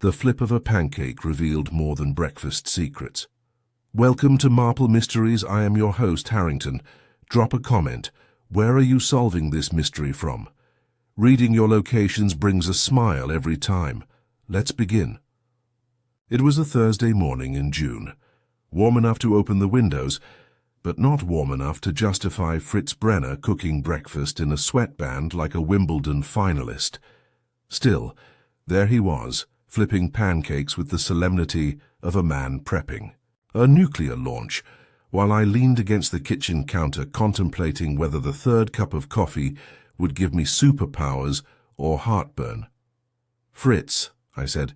The flip of a pancake revealed more than breakfast secrets. Welcome to Marple Mysteries. I am your host, Harrington. Drop a comment. Where are you solving this mystery from? Reading your locations brings a smile every time. Let's begin. It was a Thursday morning in June. Warm enough to open the windows, but not warm enough to justify Fritz Brenner cooking breakfast in a sweatband like a Wimbledon finalist. Still, there he was, flipping pancakes with the solemnity of a man prepping a nuclear launch, while I leaned against the kitchen counter contemplating whether the third cup of coffee would give me superpowers or heartburn. "Fritz," I said,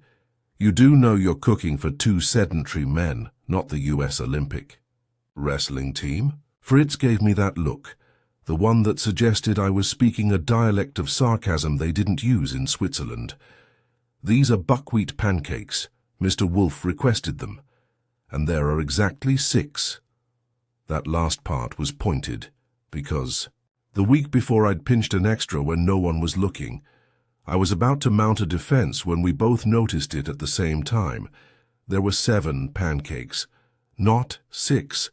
"you do know you're cooking for two sedentary men, not the U.S. Olympic wrestling team?" Fritz gave me that look, the one that suggested I was speaking a dialect of sarcasm they didn't use in Switzerland. "These are buckwheat pancakes. Mr. Wolfe requested them. And there are exactly 6. That last part was pointed, because the week before I'd pinched an extra when no one was looking. I was about to mount a defense when we both noticed it at the same time. There were 7 pancakes. Not 6.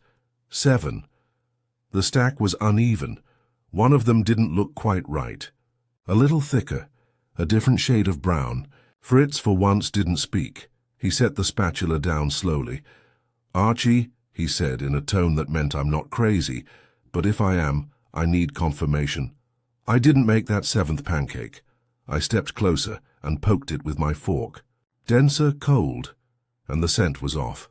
7. The stack was uneven. One of them didn't look quite right. A little thicker, a different shade of brown. Fritz for once didn't speak. He set the spatula down slowly. "Archie," he said in a tone that meant I'm not crazy, but if I am, I need confirmation. "I didn't make that 7th pancake." I stepped closer and poked it with my fork. Denser cold, and the scent was off.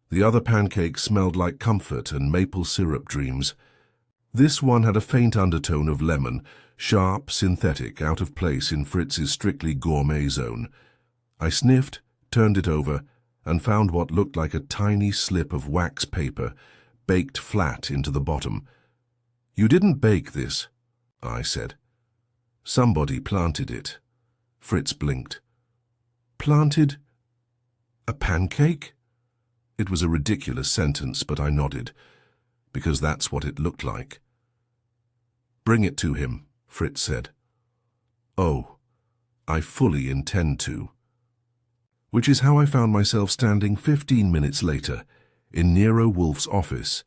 The other pancake smelled like comfort and maple syrup dreams. This one had a faint undertone of lemon, sharp, synthetic, out of place in Fritz's strictly gourmet zone. I sniffed, turned it over, and found what looked like a tiny slip of wax paper, baked flat into the bottom. "You didn't bake this," I said. "Somebody planted it." Fritz blinked. "Planted a pancake?" It was a ridiculous sentence, but I nodded, because that's what it looked like. "Bring it to him," Fritz said. "Oh, I fully intend to." Which is how I found myself standing 15 minutes later in Nero Wolfe's office,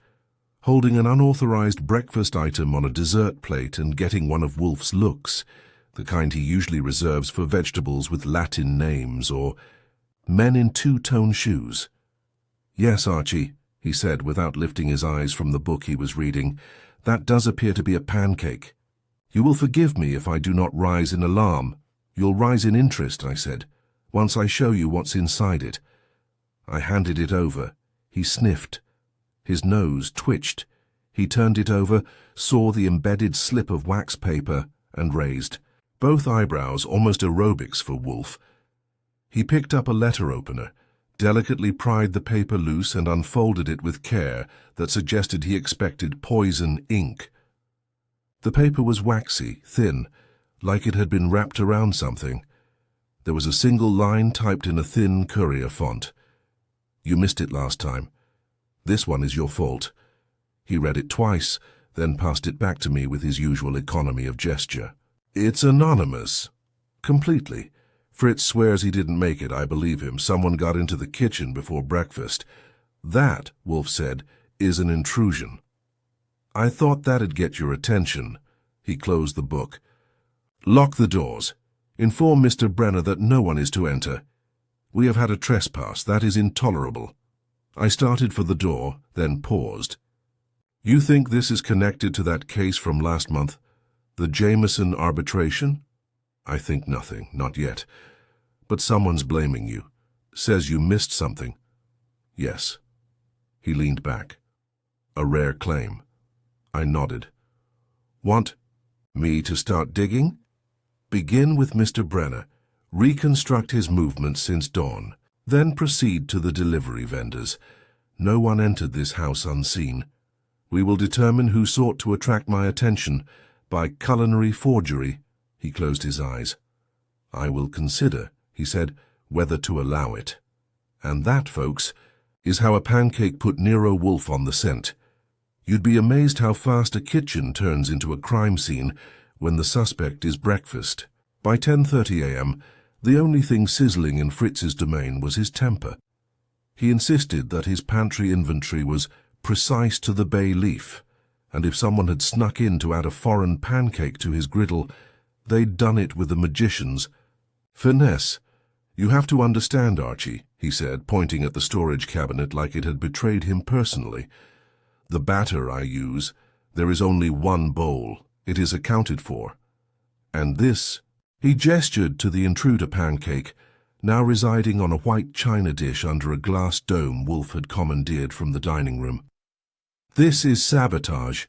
holding an unauthorized breakfast item on a dessert plate and getting one of Wolfe's looks, the kind he usually reserves for vegetables with Latin names or men in two-tone shoes. "Yes, Archie," he said without lifting his eyes from the book he was reading, "that does appear to be a pancake. You will forgive me if I do not rise in alarm. You'll rise in interest," I said, "once I show you what's inside it." I handed it over. He sniffed. His nose twitched. He turned it over, saw the embedded slip of wax paper, and raised both eyebrows, almost aerobics for Wolfe. He picked up a letter opener, delicately pried the paper loose and unfolded it with care that suggested he expected poison ink. The paper was waxy, thin, like it had been wrapped around something. There was a single line typed in a thin courier font. "You missed it last time. This one is your fault." He read it twice, then passed it back to me with his usual economy of gesture. "It's anonymous. Completely. Fritz swears he didn't make it. I believe him. Someone got into the kitchen before breakfast. That," Wolfe said, "is an intrusion." "I thought that'd get your attention." He closed the book. "Lock the doors. Inform Mr. Brenner that no one is to enter. We have had a trespass. That is intolerable." I started for the door, then paused. "You think this is connected to that case from last month? The Jameson arbitration?" "I think nothing, not yet. But someone's blaming you. Says you missed something." "Yes." He leaned back. "A rare claim." I nodded. "Want me to start digging?" "Begin with Mr. Brenner. Reconstruct his movements since dawn. Then proceed to the delivery vendors. No one entered this house unseen. We will determine who sought to attract my attention by culinary forgery." He closed his eyes. "I will consider," he said, "whether to allow it." And that, folks, is how a pancake put Nero Wolfe on the scent. You'd be amazed how fast a kitchen turns into a crime scene when the suspect is breakfast. By 10:30 a.m., The only thing sizzling in Fritz's domain was his temper. He insisted that his pantry inventory was precise to the bay leaf, and if someone had snuck in to add a foreign pancake to his griddle, they'd done it with the magician's finesse. "You have to understand, Archie," he said, pointing at the storage cabinet like it had betrayed him personally. "The batter I use, there is only one bowl. It is accounted for. And this," he gestured to the intruder pancake, now residing on a white china dish under a glass dome Wolfe had commandeered from the dining room. "This is sabotage."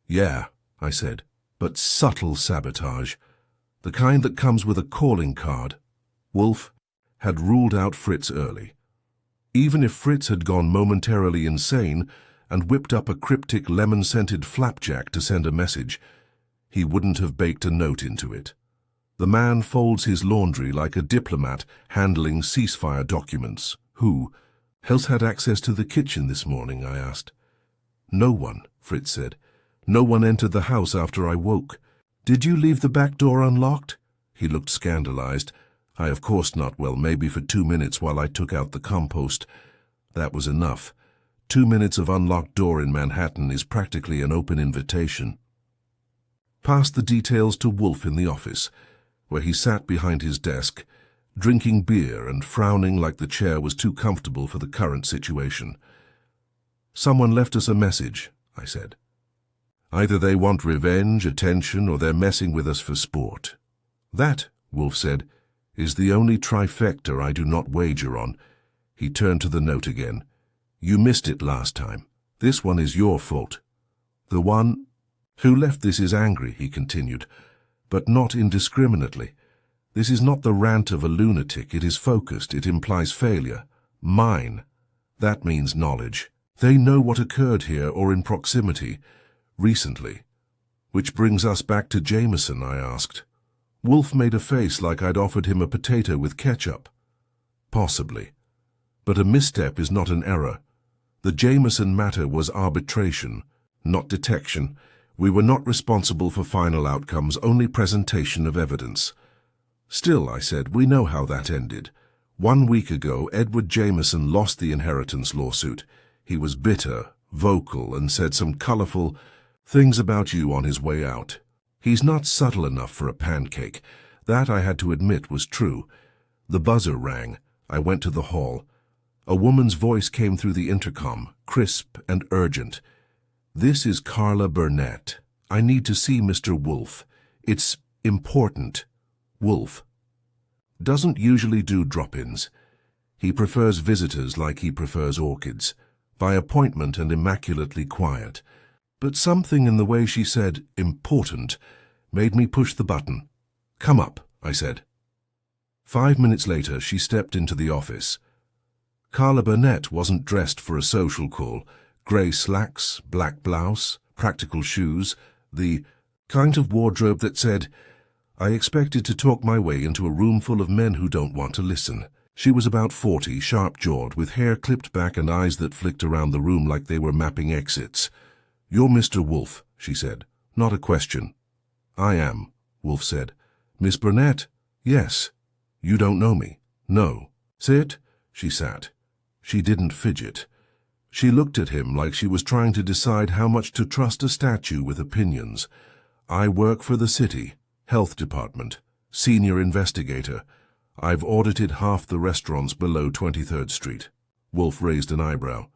"Yeah," I said, "but subtle sabotage. The kind that comes with a calling card." Wolfe had ruled out Fritz early. Even if Fritz had gone momentarily insane and whipped up a cryptic lemon-scented flapjack to send a message, he wouldn't have baked a note into it. The man folds his laundry like a diplomat handling ceasefire documents. "Who else had access to the kitchen this morning?" I asked. "No one," Fritz said. "No one entered the house after I woke." "Did you leave the back door unlocked?" He looked scandalized. "I of course not. Well, maybe for 2 minutes while I took out the compost. That was enough. 2 minutes of unlocked door in Manhattan is practically an open invitation." Passed the details to Wolfe in the office, where he sat behind his desk, drinking beer and frowning like the chair was too comfortable for the current situation. "Someone left us a message," I said. "Either they want revenge, attention, or they're messing with us for sport." "That," Wolfe said, "is the only trifecta I do not wager on." He turned to the note again. "You missed it last time. This one is your fault." "The one who left this is angry," he continued, "but not indiscriminately. This is not the rant of a lunatic. It is focused. It implies failure. Mine. That means knowledge. They know what occurred here or in proximity, recently." "Which brings us back to Jameson?" I asked. Wolfe made a face like I'd offered him a potato with ketchup. "Possibly. But a misstep is not an error. The Jameson matter was arbitration, not detection. We were not responsible for final outcomes, only presentation of evidence." "Still," I said, "we know how that ended. 1 week ago, Edward Jameson lost the inheritance lawsuit. He was bitter, vocal, and said some colorful things about you on his way out. He's not subtle enough for a pancake. That, I had to admit, was true. The buzzer rang. I went to the hall. A woman's voice came through the intercom, crisp and urgent. "This is Carla Burnett. I need to see Mr. Wolfe. It's important." Wolfe doesn't usually do drop-ins. He prefers visitors like he prefers orchids, by appointment and immaculately quiet. But something in the way she said "important" made me push the button. "Come up," I said. 5 minutes later, she stepped into the office. Carla Burnett wasn't dressed for a social call. Grey slacks, black blouse, practical shoes, the kind of wardrobe that said, "I expected to talk my way into a room full of men who don't want to listen." She was about 40, sharp-jawed, with hair clipped back and eyes that flicked around the room like they were mapping exits. "You're Mr. Wolfe," she said. "Not a question." "I am," Wolfe said. "Miss Burnett?" "Yes." "You don't know me?" "No." "Sit." She sat. She didn't fidget. She looked at him like she was trying to decide how much to trust a statue with opinions. "I work for the city, health department, senior investigator. I've audited half the restaurants below 23rd Street. Wolfe raised an eyebrow.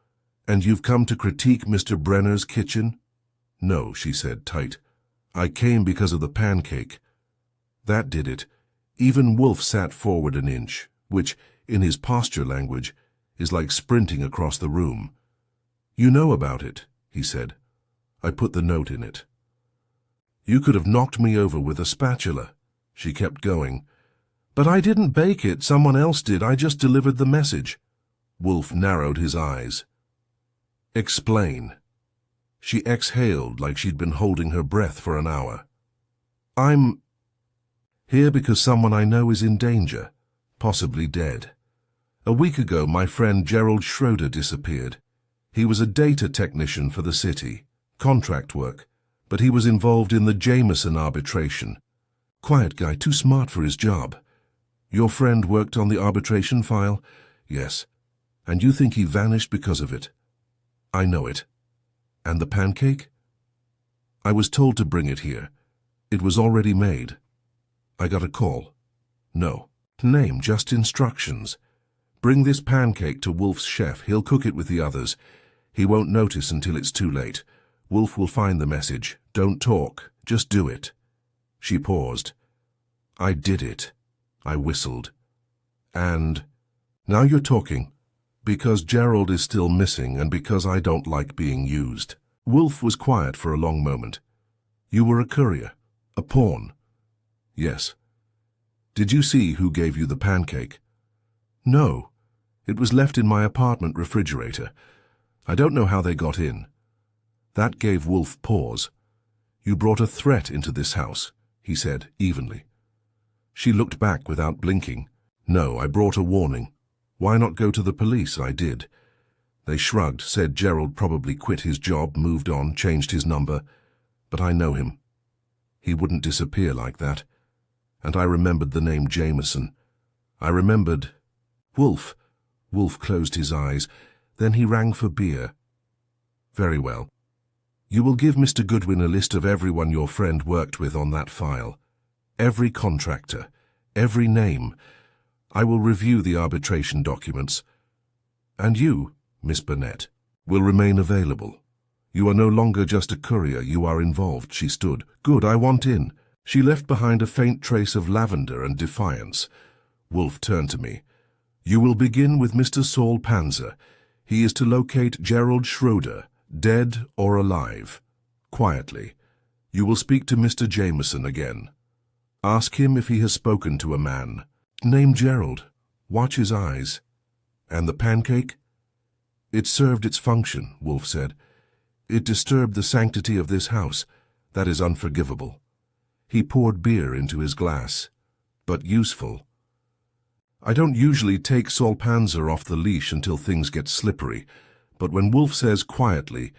"And you've come to critique Mr. Brenner's kitchen?" "No," she said, tight. "I came because of the pancake." That did it. Even Wolfe sat forward an inch, which, in his posture language, is like sprinting across the room. "You know about it," he said. "I put the note in it." "You could have knocked me over with a spatula." She kept going. "But I didn't bake it, someone else did. I just delivered the message." Wolfe narrowed his eyes. "Explain." She exhaled like she'd been holding her breath for an hour. "I'm here because someone I know is in danger, possibly dead. A week ago, my friend Gerald Schroeder disappeared. He was a data technician for the city, contract work, but he was involved in the Jameson arbitration. Quiet guy, too smart for his job. Your friend worked on the arbitration file? Yes. And you think he vanished because of it? I know it. And the pancake? I was told to bring it here. It was already made. I got a call. No. Name, just instructions. Bring this pancake to Wolfe's chef. He'll cook it with the others. He won't notice until it's too late. Wolfe will find the message. Don't talk. Just do it. She paused. I did it. I whistled. And now you're talking. Because Gerald is still missing and because I don't like being used. Wolfe was quiet for a long moment. You were a courier. A pawn. Yes. Did you see who gave you the pancake? No. It was left in my apartment refrigerator. I don't know how they got in. That gave Wolfe pause. You brought a threat into this house, he said evenly. She looked back without blinking. No, I brought a warning. Why not go to the police? I did. They shrugged, said Gerald probably quit his job, moved on, changed his number. But I know him. He wouldn't disappear like that. And I remembered the name Jameson. I remembered Wolfe. Wolfe closed his eyes. Then he rang for beer. Very well. You will give Mr. Goodwin a list of everyone your friend worked with on that file. Every contractor. Every name. I will review the arbitration documents. And you, Miss Burnett, will remain available. You are no longer just a courier, you are involved. She stood. Good, I want in. She left behind a faint trace of lavender and defiance. Wolfe turned to me. You will begin with Mr. Saul Panzer. He is to locate Gerald Schroeder, dead or alive. Quietly. You will speak to Mr. Jameson again. Ask him if he has spoken to a man. Name Gerald. Watch his eyes. And the pancake? It served its function, Wolfe said. It disturbed the sanctity of this house. That is unforgivable. He poured beer into his glass. But useful. I don't usually take Saul Panzer off the leash until things get slippery, but when Wolfe says quietly,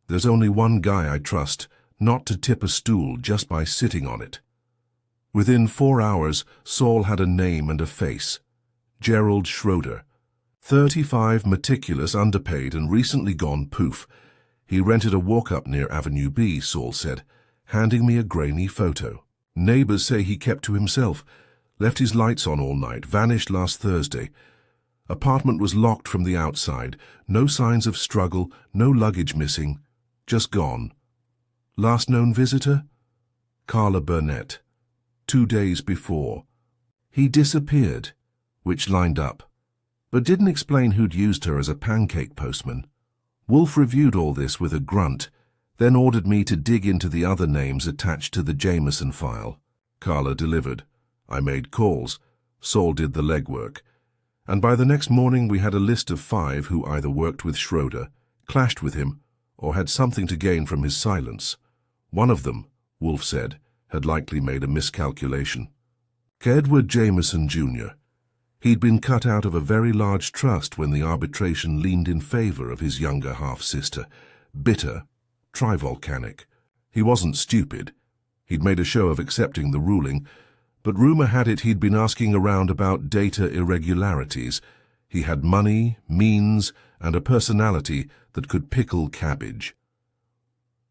there's only one guy I trust, not to tip a stool just by sitting on it. Within 4 hours, Saul had a name and a face. Gerald Schroeder. 35, meticulous, underpaid, and recently gone poof. He rented a walk-up near Avenue B, Saul said, handing me a grainy photo. Neighbors say he kept to himself, left his lights on all night, vanished last Thursday. Apartment was locked from the outside, no signs of struggle, no luggage missing, just gone. Last known visitor? Carla Burnett. 2 days before. He disappeared, which lined up, but didn't explain who'd used her as a pancake postman. Wolfe reviewed all this with a grunt, then ordered me to dig into the other names attached to the Jameson file. Carla delivered. I made calls. Saul did the legwork. And by the next morning we had a list of 5 who either worked with Schroeder, clashed with him, or had something to gain from his silence. One of them, Wolfe said, had likely made a miscalculation. Edward Jameson, Jr. He'd been cut out of a very large trust when the arbitration leaned in favor of his younger half-sister. Bitter, trivolcanic. He wasn't stupid. He'd made a show of accepting the ruling, but rumor had it he'd been asking around about data irregularities. He had money, means, and a personality that could pickle cabbage.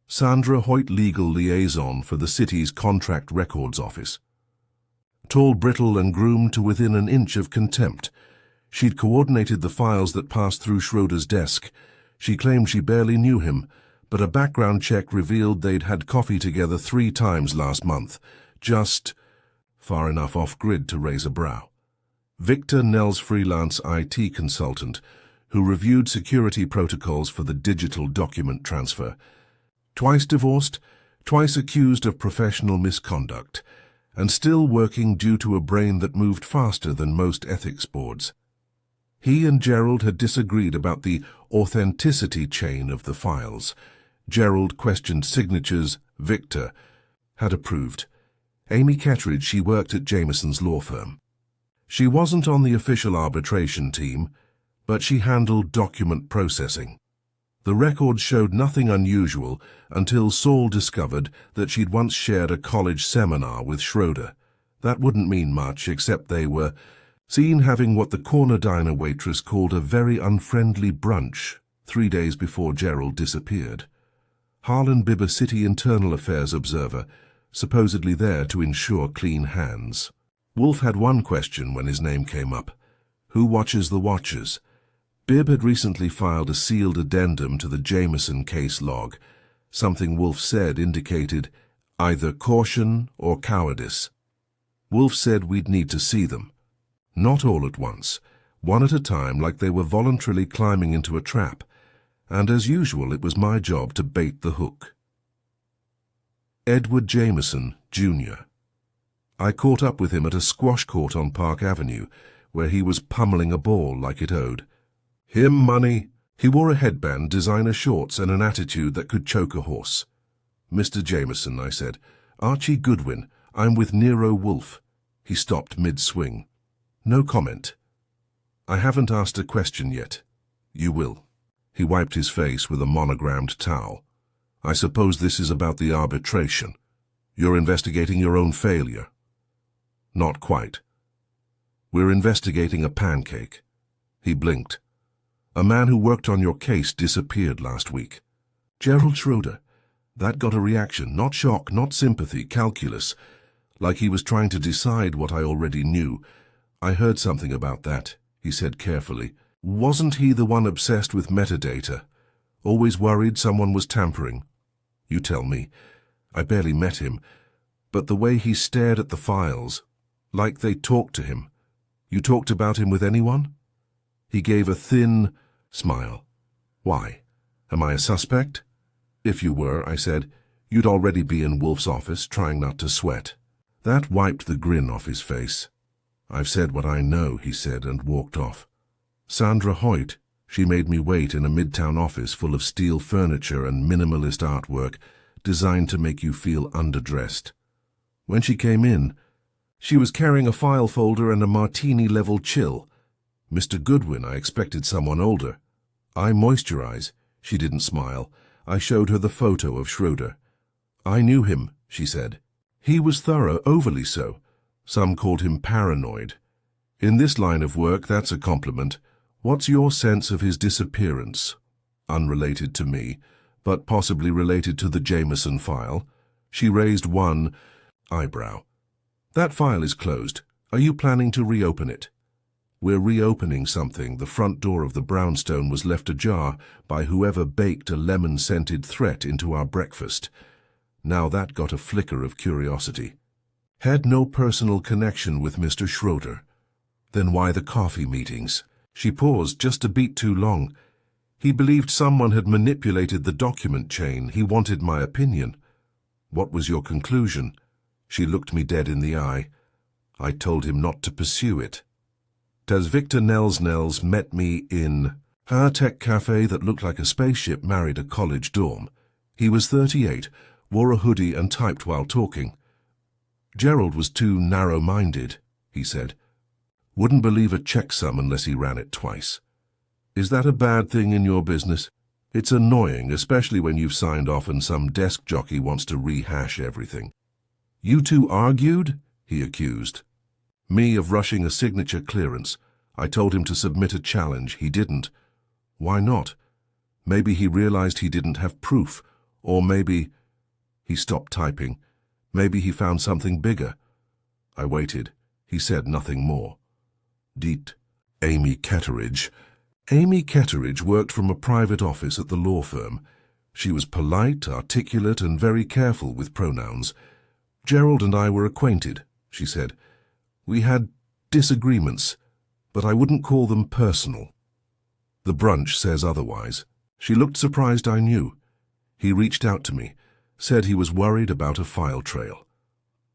Sandra Hoyt, legal liaison for the city's contract records office. Tall, brittle, and groomed to within an inch of contempt. She'd coordinated the files that passed through Schroeder's desk. She claimed she barely knew him, but a background check revealed they'd had coffee together 3 times last month, just far enough off-grid to raise a brow. Victor Nell's freelance IT consultant, who reviewed security protocols for the digital document transfer. Twice divorced, twice accused of professional misconduct, and still working due to a brain that moved faster than most ethics boards. He and Gerald had disagreed about the authenticity chain of the files. Gerald questioned signatures. Victor had approved. Amy Kettridge, she worked at Jameson's law firm. She wasn't on the official arbitration team, but she handled document processing. The records showed nothing unusual until Saul discovered that she'd once shared a college seminar with Schroeder. That wouldn't mean much, except they were seen having what the corner diner waitress called a very unfriendly brunch 3 days before Gerald disappeared. Harlan Bibb, a city internal affairs observer, supposedly there to ensure clean hands. Wolfe had one question when his name came up. Who watches the watchers? Bibb had recently filed a sealed addendum to the Jameson case log. Something Wolfe said indicated either caution or cowardice. Wolfe said we'd need to see them. Not all at once, one at a time, like they were voluntarily climbing into a trap. And as usual, it was my job to bait the hook. Edward Jameson, Jr. I caught up with him at a squash court on Park Avenue, where he was pummeling a ball like it owed. Him money. He wore a headband, designer shorts, and an attitude that could choke a horse. Mr. Jameson, I said. Archie Goodwin. I'm with Nero Wolfe. He stopped mid-swing. No comment. I haven't asked a question yet. You will. He wiped his face with a monogrammed towel. I suppose this is about the arbitration. You're investigating your own failure. Not quite. We're investigating a pancake. He blinked. A man who worked on your case disappeared last week. Gerald Schroeder. That got a reaction, not shock, not sympathy, calculus. Like he was trying to decide what I already knew. I heard something about that, he said carefully. Wasn't he the one obsessed with metadata? Always worried someone was tampering? You tell me. I barely met him. But the way he stared at the files, like they talked to him. You talked about him with anyone? He gave a thin smile. Why? Am I a suspect? If you were, I said, you'd already be in Wolfe's office, trying not to sweat. That wiped the grin off his face. I've said what I know, he said, and walked off. Sandra Hoyt, she made me wait in a midtown office full of steel furniture and minimalist artwork designed to make you feel underdressed. When she came in, she was carrying a file folder and a martini-level chill. Mr. Goodwin, I expected someone older. I moisturize. She didn't smile. I showed her the photo of Schroeder. I knew him, she said. He was thorough, overly so. Some called him paranoid. In this line of work, that's a compliment. What's your sense of his disappearance? Unrelated to me, but possibly related to the Jameson file. She raised one eyebrow. That file is closed. Are you planning to reopen it? We're reopening something. The front door of the brownstone was left ajar by whoever baked a lemon-scented threat into our breakfast. Now that got a flicker of curiosity. Had no personal connection with Mr. Schroeder. Then why the coffee meetings? She paused just a beat too long. He believed someone had manipulated the document chain. He wanted my opinion. What was your conclusion? She looked me dead in the eye. I told him not to pursue it. As Victor Nels met me in a tech cafe that looked like a spaceship married a college dorm. He was 38, wore a hoodie and typed while talking. Gerald was too narrow-minded, he said. Wouldn't believe a checksum unless he ran it twice. Is that a bad thing in your business? It's annoying, especially when you've signed off and some desk jockey wants to rehash everything. You two argued? He accused. Me of rushing a signature clearance. I told him to submit a challenge. He didn't. Why not? Maybe he realized he didn't have proof. Or maybe... He stopped typing. Maybe he found something bigger. I waited. He said nothing more. Deet. Amy Ketteridge. Amy Ketteridge worked from a private office at the law firm. She was polite, articulate, and very careful with pronouns. Gerald and I were acquainted, she said. We had disagreements, but I wouldn't call them personal. The brunch says otherwise. She looked surprised I knew. He reached out to me, said he was worried about a file trail.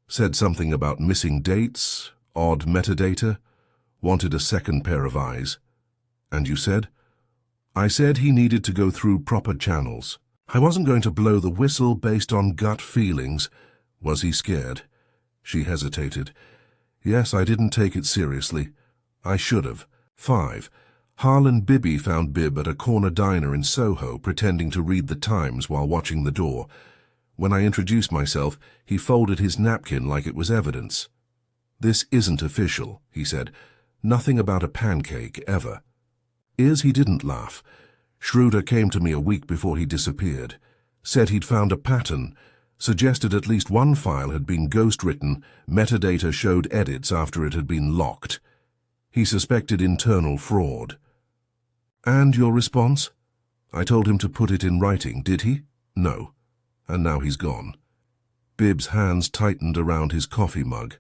Said something about missing dates, odd metadata, wanted a second pair of eyes. And you said? I said he needed to go through proper channels. I wasn't going to blow the whistle based on gut feelings. Was he scared? She hesitated. Yes, I didn't take it seriously. I should have. 5. Harlan Bibb found Bibb at a corner diner in Soho pretending to read the Times while watching the door. When I introduced myself, he folded his napkin like it was evidence. "This isn't official," he said. "Nothing about a pancake, ever." He didn't laugh. Schroeder came to me a week before he disappeared, said he'd found a pattern, suggested at least one file had been ghost-written, metadata showed edits after it had been locked. He suspected internal fraud. "And your response?" "I told him to put it in writing, did he?" "No." And now he's gone. Bibb's hands tightened around his coffee mug.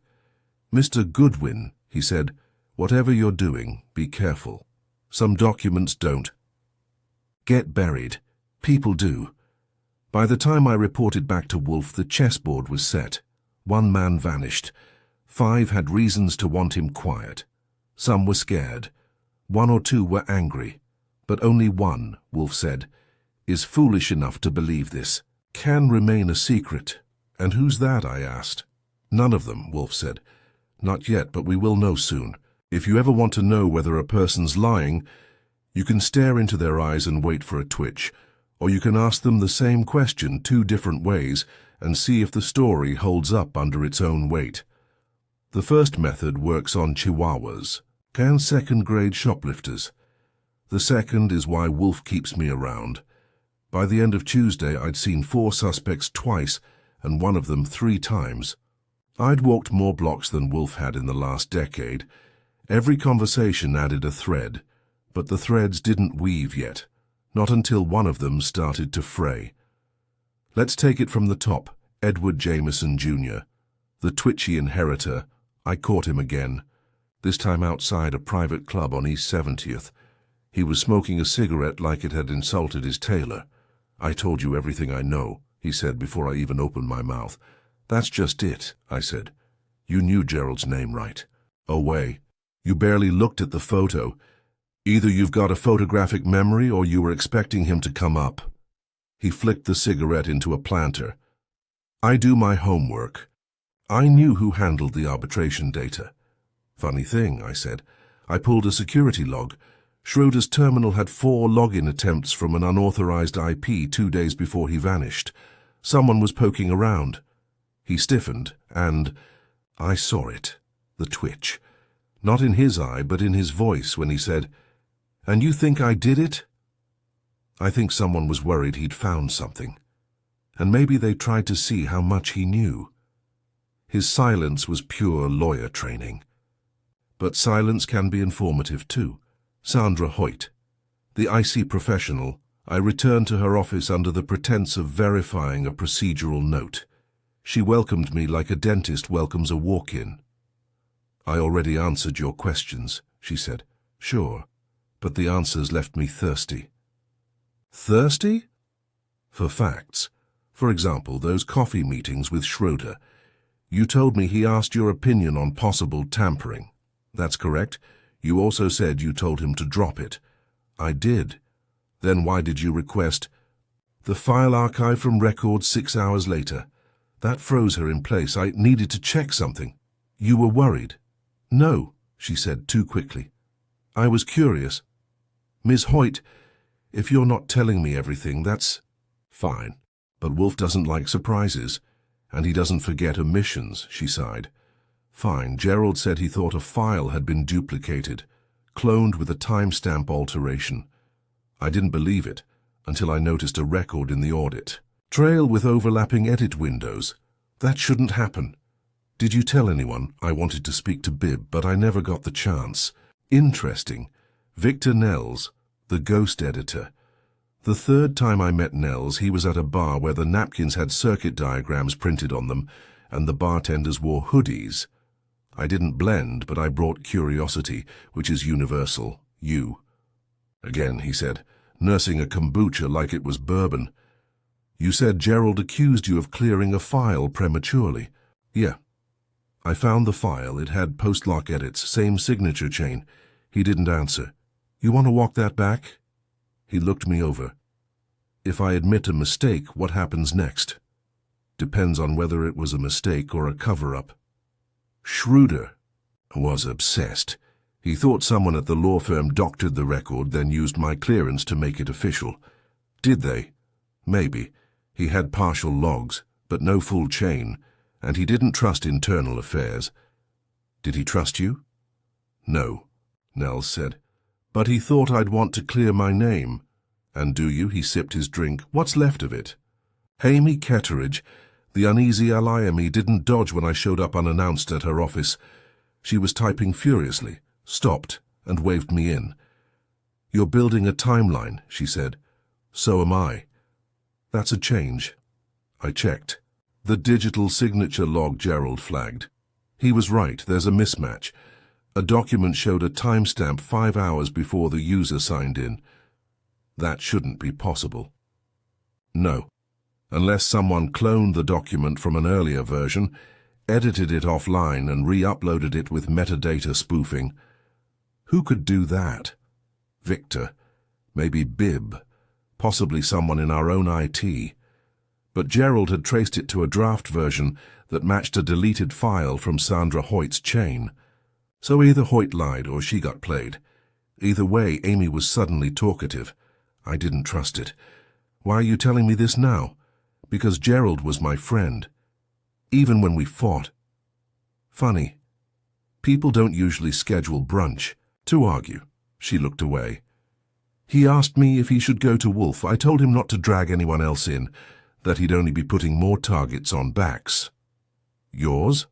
"Mr. Goodwin," he said, "whatever you're doing, be careful. Some documents don't get buried. People do." By the time I reported back to Wolfe, the chessboard was set. One man vanished. 5 had reasons to want him quiet. Some were scared. 1 or 2 were angry. But only one, Wolfe said, is foolish enough to believe this. Can remain a secret. "And who's that?" I asked. "None of them," Wolfe said. "Not yet, but we will know soon. If you ever want to know whether a person's lying, you can stare into their eyes and wait for a twitch, or you can ask them the same question 2 different ways and see if the story holds up under its own weight. The first method works on chihuahuas, can second-grade shoplifters. The second is why Wolfe keeps me around. By the end of Tuesday, I'd seen 4 suspects twice and one of them 3 times. I'd walked more blocks than Wolfe had in the last decade. Every conversation added a thread, but the threads didn't weave yet, not until one of them started to fray. Let's take it from the top. Edward Jameson, Jr., the twitchy inheritor. I caught him again, this time outside a private club on East 70th. He was smoking a cigarette like it had insulted his tailor. "I told you everything I know," he said before I even opened my mouth. "That's just it," I said. "You knew Gerald's name, right?" "Oh, way. You barely looked at the photo. Either you've got a photographic memory or you were expecting him to come up." He flicked the cigarette into a planter. "I do my homework. I knew who handled the arbitration data." "Funny thing," I said. "I pulled a security log. Schroeder's terminal had 4 login attempts from an unauthorized IP 2 days before he vanished. Someone was poking around." He stiffened, and I saw it, the twitch. Not in his eye, but in his voice when he said, "And you think I did it?" I think someone was worried he'd found something. And maybe they tried to see how much he knew. His silence was pure lawyer training. But silence can be informative too. Sandra Hoyt, the IC professional, I returned to her office under the pretense of verifying a procedural note. She welcomed me like a dentist welcomes a walk-in. "I already answered your questions," she said. "Sure, but the answers left me thirsty." "Thirsty?" "For facts. For example, those coffee meetings with Schroeder. You told me he asked your opinion on possible tampering. That's correct? You also said you told him to drop it." "I did." "Then why did you request the file archive from records 6 hours later?" "That froze her in place. I needed to check something." "You were worried?" "No," she said too quickly. "I was curious." "Ms. Hoyt, if you're not telling me everything, that's fine. But Wolfe doesn't like surprises, and he doesn't forget omissions," she sighed. "Fine. Gerald said he thought a file had been duplicated, cloned with a timestamp alteration. I didn't believe it until I noticed a record in the audit. Trail with overlapping edit windows. That shouldn't happen. Did you tell anyone?" I wanted to speak to Bibb, but I never got the chance. Interesting. Victor Nels, the ghost editor. The 3rd time I met Nels, he was at a bar where the napkins had circuit diagrams printed on them, and the bartenders wore hoodies. I didn't blend, but I brought curiosity, which is universal. "You." "Again," he said, nursing a kombucha like it was bourbon. "You said Gerald accused you of clearing a file prematurely." "Yeah. I found the file. It had post-lock edits, same signature chain. He didn't answer." "You want to walk that back?" He looked me over. "If I admit a mistake, what happens next?" "Depends on whether it was a mistake or a cover-up." Schroeder was obsessed. He thought someone at the law firm doctored the record, then used my clearance to make it official. Did they? Maybe. He had partial logs, but no full chain, and he didn't trust internal affairs. Did he trust you? No, Nels said. But he thought I'd want to clear my name. And do you? He sipped his drink. What's left of it? Amy Ketteridge, the uneasy ally in me, didn't dodge when I showed up unannounced at her office. She was typing furiously, stopped, and waved me in. You're building a timeline, she said. So am I. That's a change. I checked. The digital signature log Gerald flagged. He was right, there's a mismatch. A document showed a timestamp 5 hours before the user signed in. That shouldn't be possible. No, unless someone cloned the document from an earlier version, edited it offline and re-uploaded it with metadata spoofing. Who could do that? Victor, maybe Bib, possibly someone in our own IT. But Gerald had traced it to a draft version that matched a deleted file from Sandra Hoyt's chain. So either Hoyt lied or she got played. Either way, Amy was suddenly talkative. I didn't trust it. Why are you telling me this now? Because Gerald was my friend. Even when we fought. Funny. People don't usually schedule brunch to argue. She looked away. He asked me if he should go to Wolfe. I told him not to drag anyone else in, that he'd only be putting more targets on backs. Yours?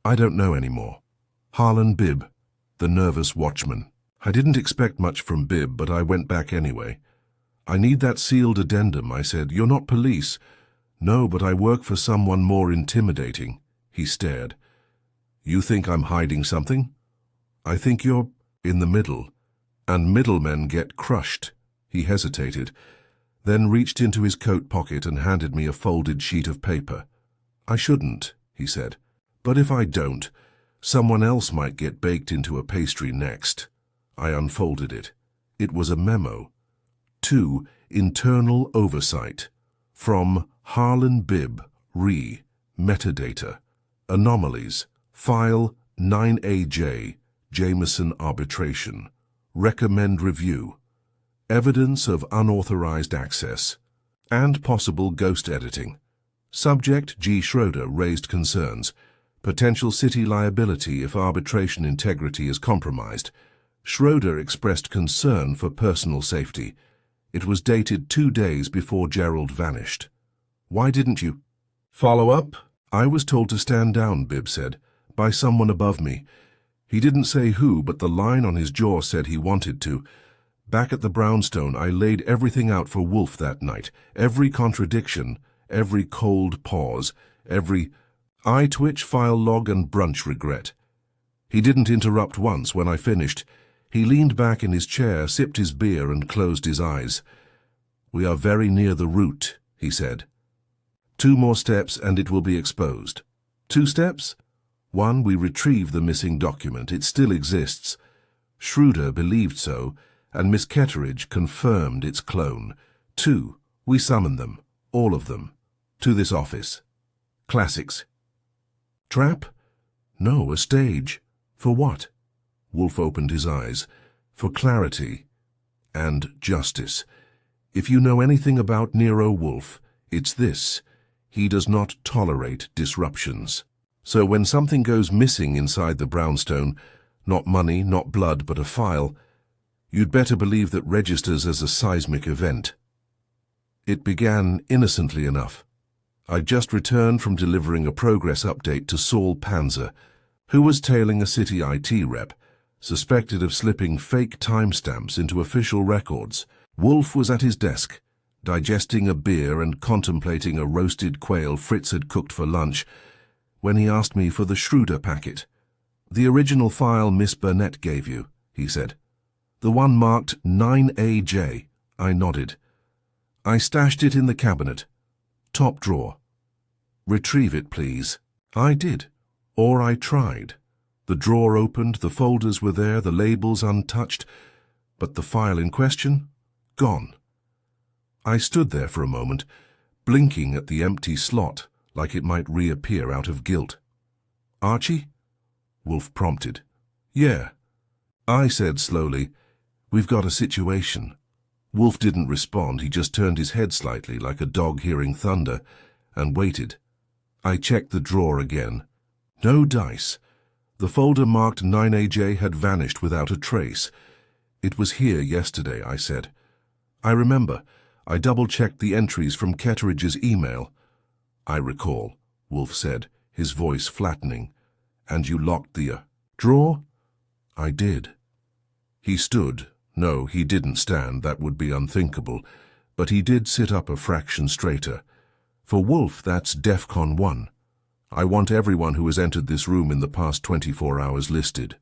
I don't know anymore. Harlan Bibb, the nervous watchman. I didn't expect much from Bibb, but I went back anyway. I need that sealed addendum, I said. You're not police. No, but I work for someone more intimidating. He stared. You think I'm hiding something? I think you're in the middle, and middlemen get crushed. He hesitated, then reached into his coat pocket and handed me a folded sheet of paper. I shouldn't, he said, but if I don't, someone else might get baked into a pastry next. I unfolded it. It was a memo. To Internal Oversight. From Harlan Bibb, Re. Metadata. Anomalies. File 9AJ. Jameson Arbitration. Recommend review. Evidence of unauthorized access. And possible ghost editing. Subject G. Schroeder raised concerns. Potential city liability if arbitration integrity is compromised. Schroeder expressed concern for personal safety. It was dated 2 days before Gerald vanished. Why didn't you follow up? I was told to stand down, Bibb said, by someone above me. He didn't say who, but the line on his jaw said he wanted to. Back at the brownstone, I laid everything out for Wolfe that night. Every contradiction, every cold pause, every eye twitch, file log, and brunch regret. He didn't interrupt once when I finished. He leaned back in his chair, sipped his beer, and closed his eyes. We are very near the root, he said. 2 more steps and it will be exposed. 2 steps? 1, we retrieve the missing document. It still exists. Schroeder believed so, and Miss Ketteridge confirmed its clone. 2, we summon them, all of them, to this office. Classics. Trap? No, a stage. For what? Wolfe opened his eyes. For clarity and justice. If you know anything about Nero Wolfe, it's this. He does not tolerate disruptions. So when something goes missing inside the brownstone, not money, not blood, but a file, you'd better believe that registers as a seismic event. It began innocently enough. I'd just returned from delivering a progress update to Saul Panzer, who was tailing a city IT rep, suspected of slipping fake timestamps into official records. Wolfe was at his desk, digesting a beer and contemplating a roasted quail Fritz had cooked for lunch, when he asked me for the Schroeder packet. The original file Miss Burnett gave you, he said. The one marked 9AJ. I nodded. I stashed it in the cabinet. Top drawer. Retrieve it, please. I did. Or I tried. The drawer opened, the folders were there, the labels untouched, but the file in question, gone. I stood there for a moment, blinking at the empty slot like it might reappear out of guilt. Archie? Wolfe prompted. Yeah. I said slowly, we've got a situation. Wolfe didn't respond, he just turned his head slightly like a dog hearing thunder, and waited. I checked the drawer again. No dice. The folder marked 9AJ had vanished without a trace. It was here yesterday, I said. I remember. I double-checked the entries from Ketteridge's email. I recall, Wolfe said, his voice flattening. And you locked the drawer? I did. He stood. No, he didn't stand. That would be unthinkable. But he did sit up a fraction straighter. For Wolfe, that's DEFCON 1. I want everyone who has entered this room in the past 24 hours listed.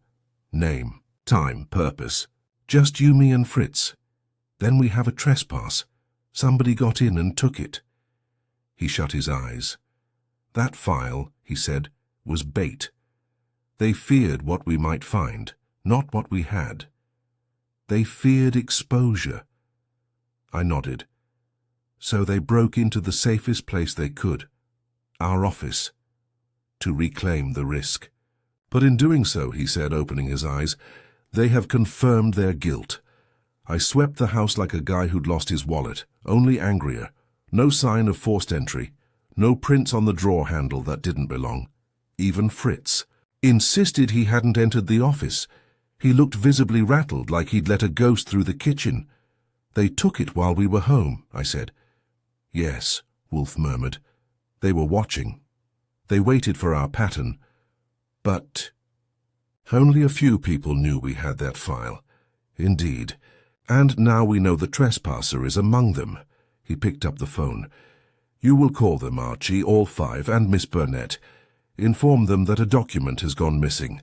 Name, time, purpose. Just you, me, and Fritz. Then we have a trespass. Somebody got in and took it. He shut his eyes. That file, he said, was bait. They feared what we might find, not what we had. They feared exposure. I nodded. So they broke into the safest place they could, our office, to reclaim the risk. But in doing so, he said, opening his eyes, they have confirmed their guilt. I swept the house like a guy who'd lost his wallet, only angrier. No sign of forced entry, no prints on the drawer handle that didn't belong. Even Fritz insisted he hadn't entered the office. He looked visibly rattled, like he'd let a ghost through the kitchen. They took it while we were home, I said. Yes, Wolfe murmured. They were watching. They waited for our pattern. But only a few people knew we had that file. Indeed. And now we know the trespasser is among them. He picked up the phone. You will call them, Archie, all 5, and Miss Burnett. Inform them that a document has gone missing.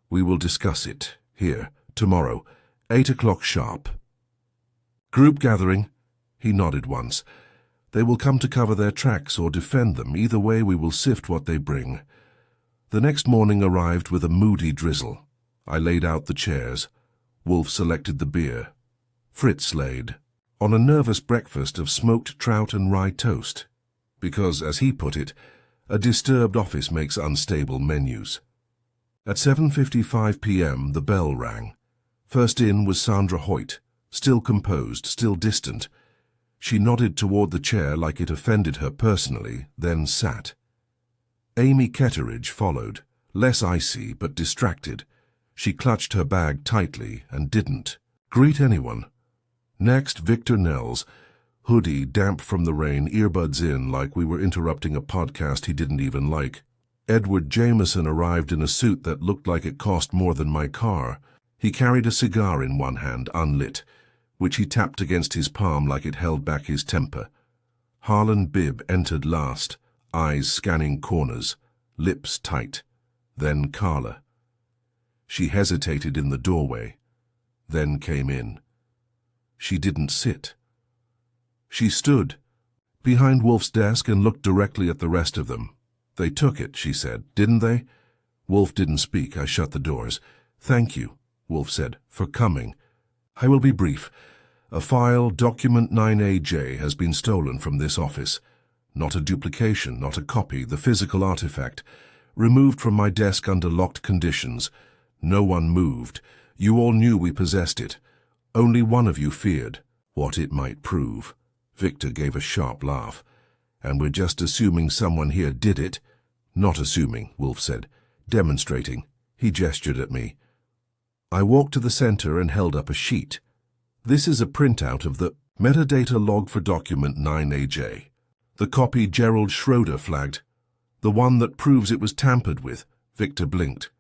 We will discuss it, here, tomorrow, 8 o'clock sharp. Group gathering? He nodded once. They will come to cover their tracks or defend them. Either way, we will sift what they bring. The next morning arrived with a moody drizzle. I laid out the chairs. Wolfe selected the beer. Fritz laid on a nervous breakfast of smoked trout and rye toast, because, as he put it, a disturbed office makes unstable menus. At 7:55 p.m. the bell rang. First in was Sandra Hoyt, still composed, still distant. She nodded toward the chair like it offended her personally, then sat. Amy Ketteridge followed, less icy but distracted. She clutched her bag tightly and didn't greet anyone. Next, Victor Nels, hoodie damp from the rain, earbuds in like we were interrupting a podcast he didn't even like. Edward Jameson arrived in a suit that looked like it cost more than my car. He carried a cigar in one hand, unlit, which he tapped against his palm like it held back his temper. Harlan Bibb entered last, eyes scanning corners, lips tight. Then Carla. She hesitated in the doorway, then came in. She didn't sit. She stood behind Wolfe's desk and looked directly at the rest of them. They took it, she said, didn't they? Wolfe didn't speak. I shut the doors. Thank you, Wolfe said, for coming. I will be brief. A file, document 9AJ, has been stolen from this office. Not a duplication, not a copy, the physical artifact. Removed from my desk under locked conditions. No one moved. You all knew we possessed it. Only one of you feared what it might prove. Victor gave a sharp laugh. And we're just assuming someone here did it. Not assuming, Wolfe said, demonstrating. He gestured at me. I walked to the center and held up a sheet. This is a printout of the metadata log for document 9AJ. The copy Gerald Schroeder flagged. The one that proves it was tampered with. Victor blinked.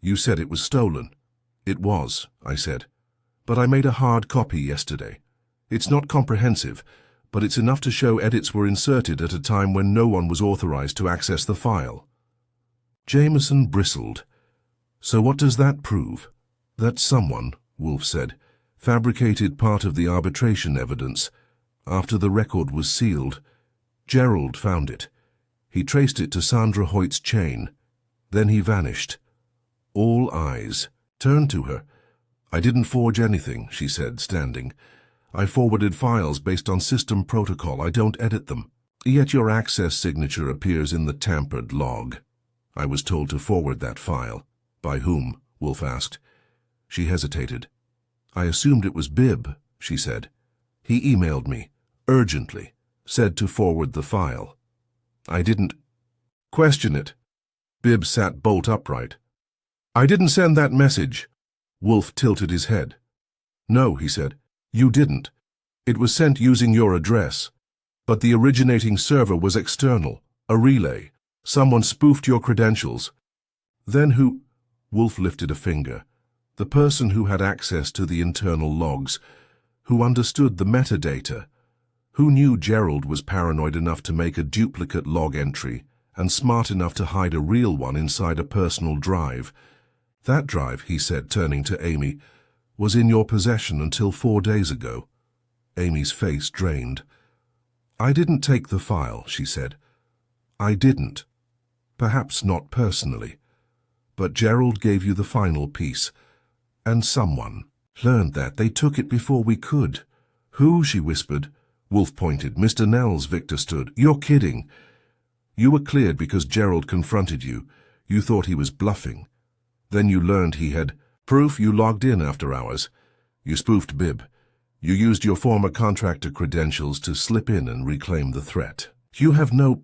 You said it was stolen. It was, I said. But I made a hard copy yesterday. It's not comprehensive, but it's enough to show edits were inserted at a time when no one was authorized to access the file. Jameson bristled. So what does that prove? That someone, Wolfe said, fabricated part of the arbitration evidence. After the record was sealed, Gerald found it. He traced it to Sandra Hoyt's chain. Then he vanished. All eyes turned to her. I didn't forge anything, she said, standing. I forwarded files based on system protocol. I don't edit them. Yet your access signature appears in the tampered log. I was told to forward that file. By whom? Wolfe asked. She hesitated. I assumed it was Bibb, she said. He emailed me, urgently, said to forward the file. I didn't question it. Bibb sat bolt upright. I didn't send that message. Wolfe tilted his head. No, he said. You didn't. It was sent using your address. But the originating server was external, a relay. Someone spoofed your credentials. Then who? Wolfe lifted a finger. The person who had access to the internal logs, who understood the metadata, who knew Gerald was paranoid enough to make a duplicate log entry and smart enough to hide a real one inside a personal drive. That drive, he said, turning to Amy, was in your possession until 4 days ago. Amy's face drained. I didn't take the file, she said. I didn't. Perhaps not personally. But Gerald gave you the final piece. And someone learned that. They took it before we could. Who? She whispered. Wolfe pointed. Mr. Nels, Victor stood. You're kidding. You were cleared because Gerald confronted you. You thought he was bluffing. Then you learned he had proof. You logged in after hours. You spoofed Bib. You used your former contractor credentials to slip in and reclaim the threat. You have no...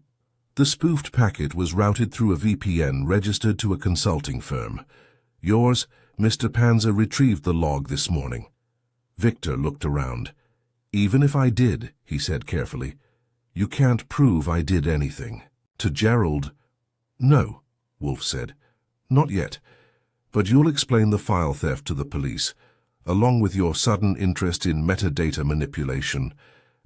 The spoofed packet was routed through a VPN registered to a consulting firm. Yours, Mr. Panzer, retrieved the log this morning. Victor looked around. Even if I did, he said carefully, you can't prove I did anything. To Gerald? No, Wolfe said. Not yet. But you'll explain the file theft to the police, along with your sudden interest in metadata manipulation,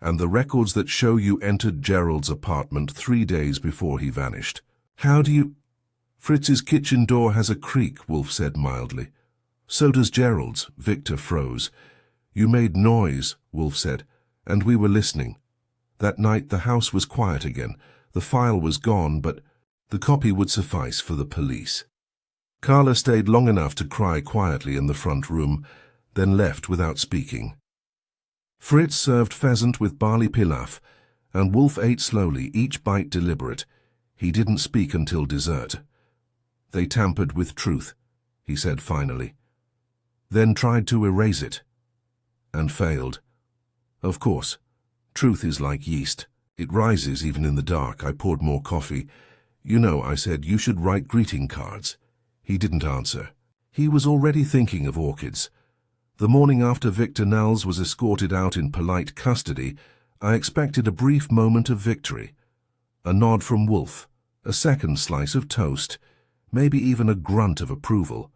and the records that show you entered Gerald's apartment 3 days before he vanished. How do you... Fritz's kitchen door has a creak, Wolfe said mildly. So does Gerald's. Victor froze. You made noise, Wolfe said, and we were listening. That night the house was quiet again. The file was gone, but the copy would suffice for the police. Carla stayed long enough to cry quietly in the front room, then left without speaking. Fritz served pheasant with barley pilaf, and Wolfe ate slowly, each bite deliberate. He didn't speak until dessert. They tampered with truth, he said finally. Then tried to erase it. And failed. Of course, truth is like yeast. It rises even in the dark. I poured more coffee. You know, I said, you should write greeting cards. He didn't answer. He was already thinking of orchids. The morning after Victor Nels was escorted out in polite custody, I expected a brief moment of victory. A nod from Wolfe, a second slice of toast, maybe even a grunt of approval.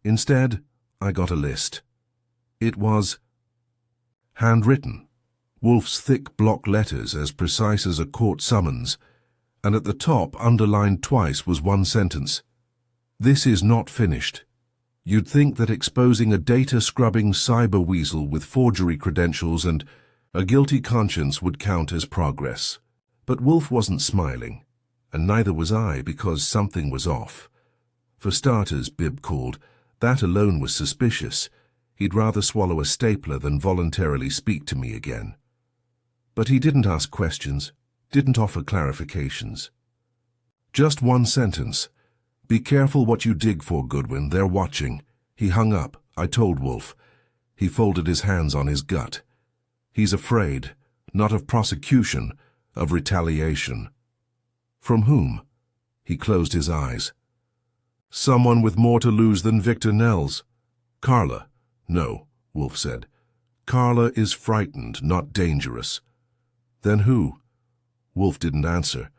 Instead, I got a list. It was handwritten. Wolfe's thick block letters as precise as a court summons, and at the top, underlined twice, was one sentence. This is not finished. You'd think that exposing a data-scrubbing cyber weasel with forgery credentials and a guilty conscience would count as progress. But Wolfe wasn't smiling, and neither was I, because something was off. For starters, Bib called. That alone was suspicious. He'd rather swallow a stapler than voluntarily speak to me again. But he didn't ask questions, didn't offer clarifications. Just one sentence. Be careful what you dig for, Goodwin. They're watching. He hung up. I told Wolfe. He folded his hands on his gut. He's afraid, not of prosecution, of retaliation. From whom? He closed his eyes. Someone with more to lose than Victor Nels. Carla. No, Wolfe said. Carla is frightened, not dangerous. Then who? Wolfe didn't answer,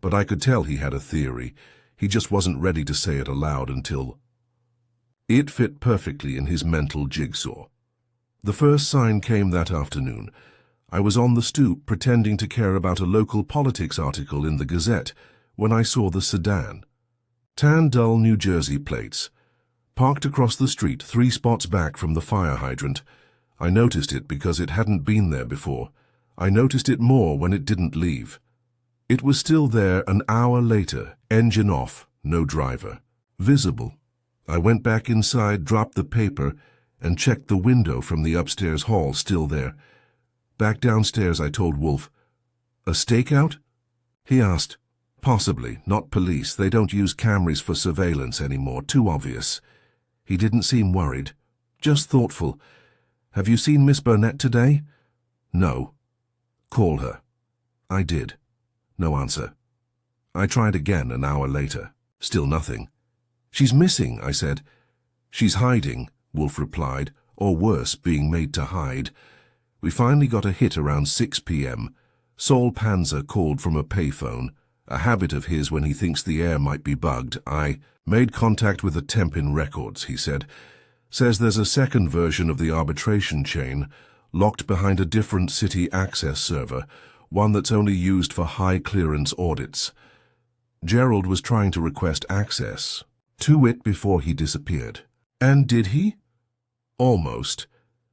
but I could tell he had a theory. He just wasn't ready to say it aloud until... It fit perfectly in his mental jigsaw. The first sign came that afternoon. I was on the stoop pretending to care about a local politics article in the Gazette when I saw the sedan. Tan dull New Jersey plates. Parked across the street 3 spots back from the fire hydrant. I noticed it because it hadn't been there before. I noticed it more when it didn't leave. It was still there an hour later, engine off, no driver. Visible. I went back inside, dropped the paper, and checked the window from the upstairs hall, still there. Back downstairs, I told Wolfe. A stakeout? He asked. Possibly. Not police. They don't use cameras for surveillance anymore. Too obvious. He didn't seem worried. Just thoughtful. Have you seen Miss Burnett today? No. Call her. I did. No answer. I tried again an hour later. Still nothing. "She's missing," I said. "She's hiding," Wolfe replied, "or worse, being made to hide." We finally got a hit around 6 p.m. Saul Panzer called from a payphone, a habit of his when he thinks the air might be bugged. "I made contact with the temp in records," he said. "Says there's a second version of the arbitration chain, locked behind a different city access server, one that's only used for high-clearance audits. Gerald was trying to request access to it before he disappeared." "And did he?" "Almost.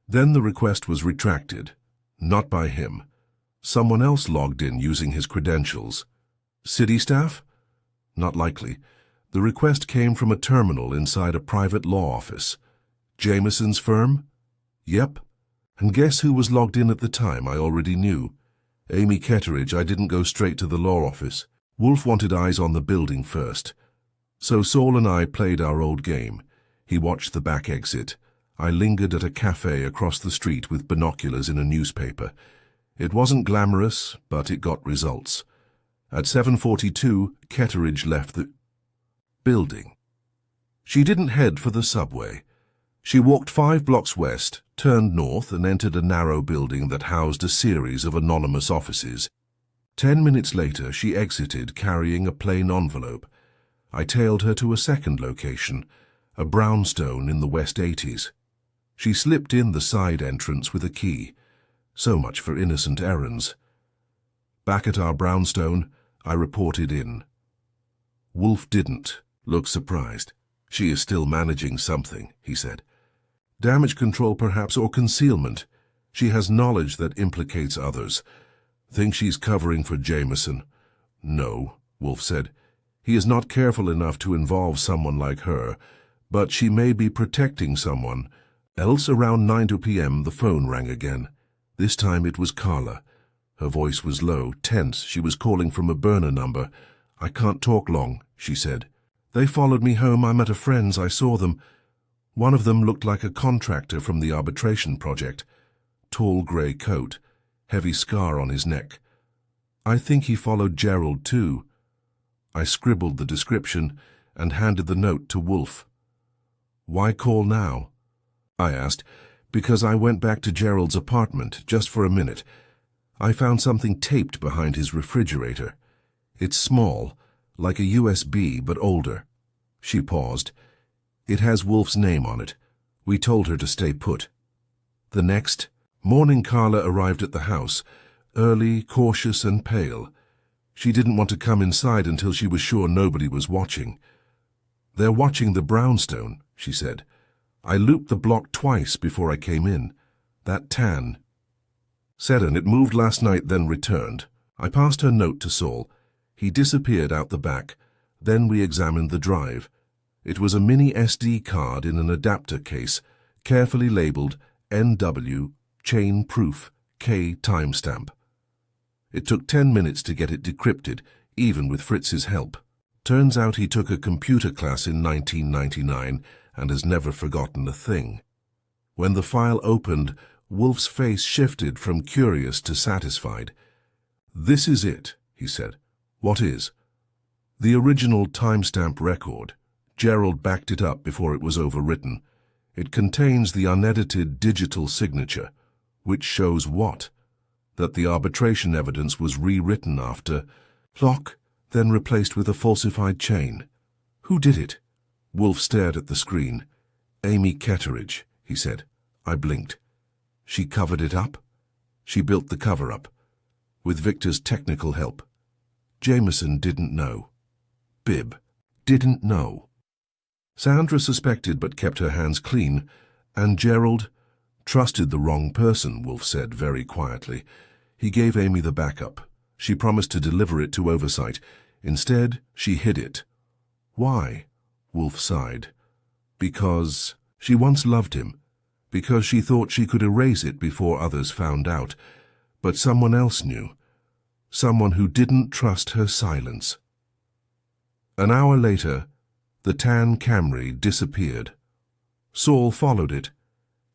Then the request was retracted. Not by him. Someone else logged in using his credentials." "City staff?" "Not likely. The request came from a terminal inside a private law office." "Jameson's firm?" "Yep. And guess who was logged in at the time? I already knew. Amy Ketteridge. I didn't go straight to the law office. Wolfe wanted eyes on the building first. So Saul and I played our old game. He watched the back exit. I lingered at a cafe across the street with binoculars in a newspaper. It wasn't glamorous, but it got results. At 7:42, Ketteridge left the building. She didn't head for the subway. She walked 5 blocks west, turned north, and entered a narrow building that housed a series of anonymous offices. 10 minutes later, she exited carrying a plain envelope. I tailed her to a second location, a brownstone in the West 80s. She slipped in the side entrance with a key. So much for innocent errands. Back at our brownstone, I reported in. Wolfe didn't look surprised. "She is still managing something," he said. "Damage control perhaps, or concealment. She has knowledge that implicates others. Think she's covering for Jameson?" "No," Wolfe said. "He is not careful enough to involve someone like her, but she may be protecting someone." Else around 9 p.m. the phone rang again. This time it was Carla. Her voice was low, tense. She was calling from a burner number. "I can't talk long," she said. "They followed me home. I'm at a friend's. I saw them. One of them looked like a contractor from the arbitration project. Tall grey coat, heavy scar on his neck. I think he followed Gerald too." I scribbled the description and handed the note to Wolfe. "Why call now?" I asked. "Because I went back to Gerald's apartment, just for a minute. I found something taped behind his refrigerator. It's small, like a USB, but older." She paused. "It has Wolfe's name on it. We told her to stay put." The next morning, Carla arrived at the house, early, cautious, and pale. She didn't want to come inside until she was sure nobody was watching. "They're watching the brownstone," she said. "I looped the block twice before I came in. That tan." "Said it moved last night, then returned." I passed her note to Saul. He disappeared out the back. Then we examined the drive. It was a mini SD card in an adapter case, carefully labeled NW, chain proof, K timestamp. It took 10 minutes to get it decrypted, even with Fritz's help. Turns out he took a computer class in 1999 and has never forgotten a thing. When the file opened, Wolfe's face shifted from curious to satisfied. "This is it," he said. "What is?" "The original timestamp record. Gerald backed it up before it was overwritten. It contains the unedited digital signature, which shows what? That the arbitration evidence was rewritten after clock, then replaced with a falsified chain. Who did it?" Wolfe stared at the screen. "Amy Ketteridge," he said. I blinked. "She covered it up?" "She built the cover-up, with Victor's technical help. Jameson didn't know. Bibb didn't know. Sandra suspected but kept her hands clean, and Gerald trusted the wrong person," Wolfe said very quietly. "He gave Amy the backup. She promised to deliver it to oversight. Instead, she hid it." "Why?" Wolfe sighed. "Because she once loved him. Because she thought she could erase it before others found out. But someone else knew. Someone who didn't trust her silence." An hour later, the tan Camry disappeared. Saul followed it.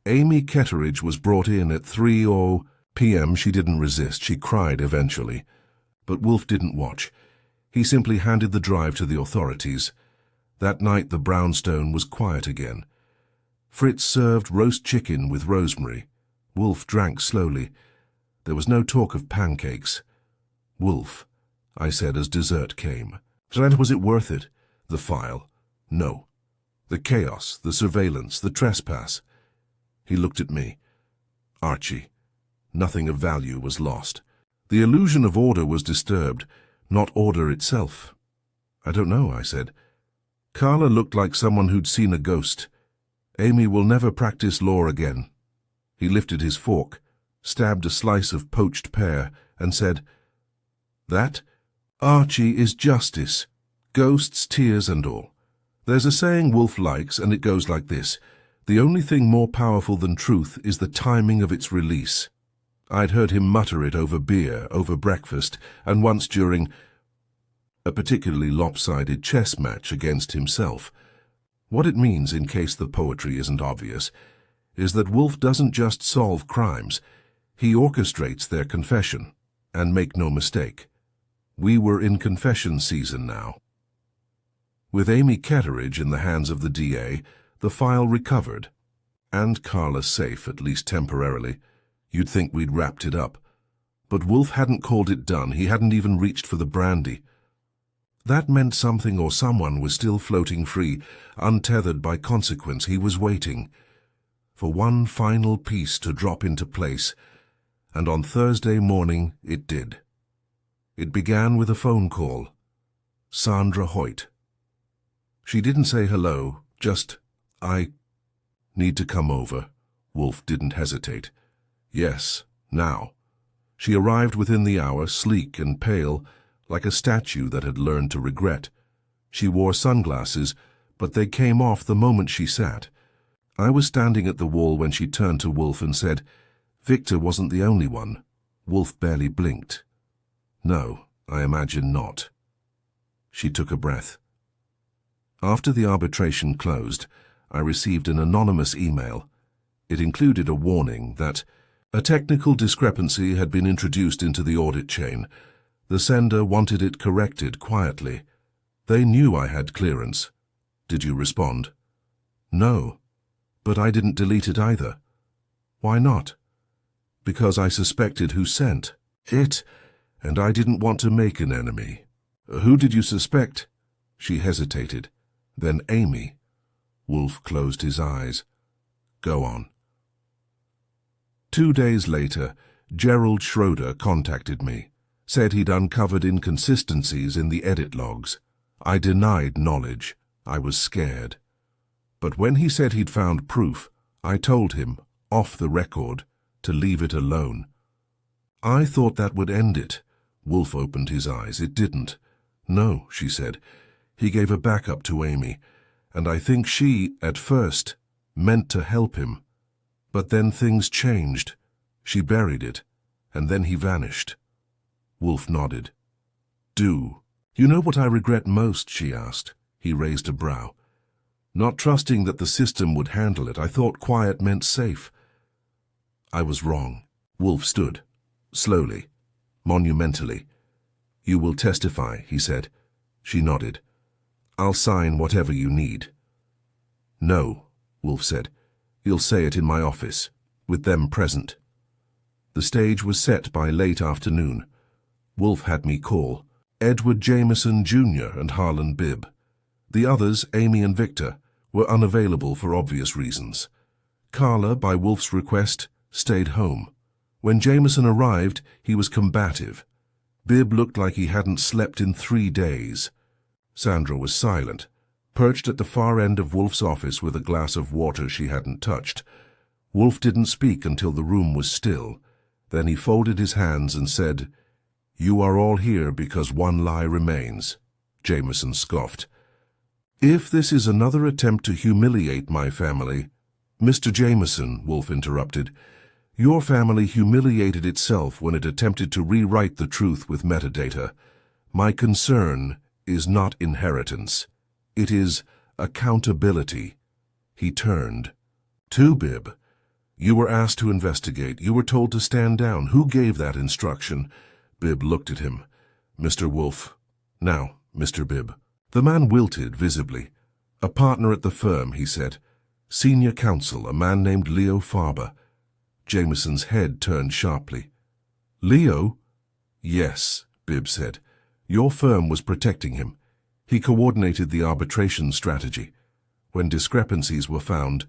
Amy Ketteridge was brought in at 3 p.m. She didn't resist. She cried eventually. But Wolfe didn't watch. He simply handed the drive to the authorities. That night the brownstone was quiet again. Fritz served roast chicken with rosemary. Wolfe drank slowly. There was no talk of pancakes. "Wolfe," I said as dessert came. "And was it worth it? The file? No. The chaos, the surveillance, the trespass." He looked at me. "Archie, nothing of value was lost. The illusion of order was disturbed, not order itself." "I don't know," I said. "Carla looked like someone who'd seen a ghost. Amy will never practice law again." He lifted his fork, stabbed a slice of poached pear, and said, "That, Archie, is justice. Ghosts, tears, and all. There's a saying Wolfe likes, and it goes like this: the only thing more powerful than truth is the timing of its release." I'd heard him mutter it over beer, over breakfast, and once during a particularly lopsided chess match against himself. What it means, in case the poetry isn't obvious, is that Wolfe doesn't just solve crimes, he orchestrates their confession. And make no mistake, we were in confession season now. With Amy Ketteridge in the hands of the DA, the file recovered, and Carla safe, at least temporarily. You'd think we'd wrapped it up. But Wolfe hadn't called it done. He hadn't even reached for the brandy. That meant something or someone was still floating free, untethered by consequence. He was waiting for one final piece to drop into place, and on Thursday morning it did. It began with a phone call. Sandra Hoyt. She didn't say hello, just, "I need to come over." Wolfe didn't hesitate. "Yes, now." She arrived within the hour, sleek and pale, like a statue that had learned to regret. She wore sunglasses, but they came off the moment she sat. I was standing at the wall when she turned to Wolfe and said, "Victor wasn't the only one." Wolfe barely blinked. "No, I imagine not." She took a breath. After the arbitration closed, I received an anonymous email. It included a warning that a technical discrepancy had been introduced into the audit chain. The sender wanted it corrected quietly. They knew I had clearance. Did you respond? No, but I didn't delete it either. Why not? Because I suspected who sent it, and I didn't want to make an enemy. Who did you suspect? She hesitated. Then Amy. Wolfe closed his eyes. Go on. 2 days later, Gerald Schroeder contacted me, said he'd uncovered inconsistencies in the edit logs. I denied knowledge. I was scared. But when he said he'd found proof, I told him, off the record, to leave it alone. I thought that would end it. Wolfe opened his eyes. It didn't. No, she said. He gave a backup to Amy, and I think she, at first, meant to help him. But then things changed. She buried it, and then he vanished. Wolfe nodded. Do. You know what I regret most, she asked. He raised a brow. Not trusting that the system would handle it, I thought quiet meant safe. I was wrong. Wolfe stood, slowly, monumentally. You will testify, he said. She nodded. I'll sign whatever you need. No, Wolfe said. You'll say it in my office, with them present. The stage was set by late afternoon. Wolfe had me call Edward Jameson Jr. and Harlan Bibb. The others, Amy and Victor, were unavailable for obvious reasons. Carla, by Wolfe's request, stayed home. When Jameson arrived, he was combative. Bibb looked like he hadn't slept in 3 days. Sandra was silent, perched at the far end of Wolfe's office with a glass of water she hadn't touched. Wolfe didn't speak until the room was still. Then he folded his hands and said, You are all here because one lie remains. Jameson scoffed. If this is another attempt to humiliate my family— Mr. Jameson, Wolfe interrupted, your family humiliated itself when it attempted to rewrite the truth with metadata. My concern is not inheritance. It is accountability. He turned. To Bibb. You were asked to investigate. You were told to stand down. Who gave that instruction? Bibb looked at him. Mr. Wolfe. Now, Mr. Bibb. The man wilted visibly. "A partner at the firm," he said. "Senior counsel, a man named Leo Farber." Jameson's head turned sharply. "Leo?" "Yes," Bibb said. "Your firm was protecting him. He coordinated the arbitration strategy. When discrepancies were found,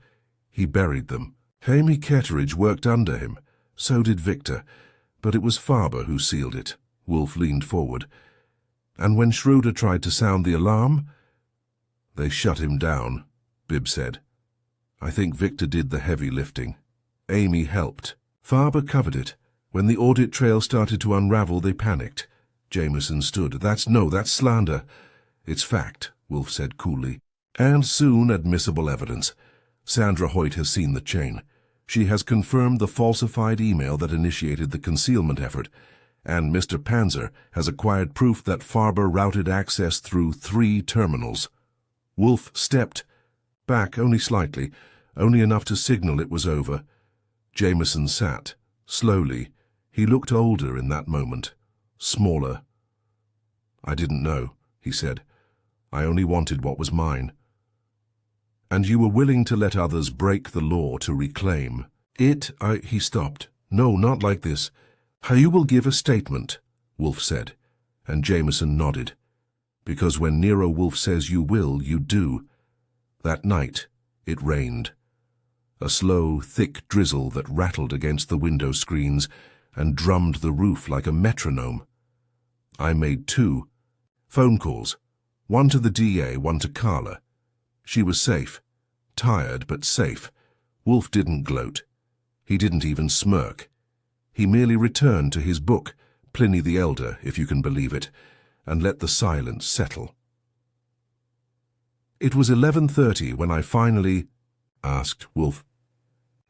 he buried them. Amy Ketteridge worked under him. So did Victor. But it was Farber who sealed it." Wolfe leaned forward. "And when Schroeder tried to sound the alarm?" "They shut him down," Bibb said. "I think Victor did the heavy lifting. Amy helped. Farber covered it. When the audit trail started to unravel, they panicked." Jameson stood. That's slander." "It's fact," Wolfe said coolly. "And soon admissible evidence. Sandra Hoyt has seen the chain. She has confirmed the falsified email that initiated the concealment effort, and Mr. Panzer has acquired proof that Farber routed access through 3 terminals." Wolfe stepped back only slightly, only enough to signal it was over. Jameson sat, slowly. He looked older in that moment, smaller. "I didn't know," he said. "I only wanted what was mine." "And you were willing to let others break the law to reclaim it?" He stopped. "No, not like this. You will give a statement," Wolfe said, and Jameson nodded. "Because when Nero Wolfe says you will, you do." That night, it rained. A slow, thick drizzle that rattled against the window screens and drummed the roof like a metronome. I made 2 phone calls, one to the DA, one to Carla. She was safe. Tired, but safe. Wolfe didn't gloat. He didn't even smirk. He merely returned to his book, Pliny the Elder, if you can believe it, and let the silence settle. It was 11:30 when I finally asked Wolfe,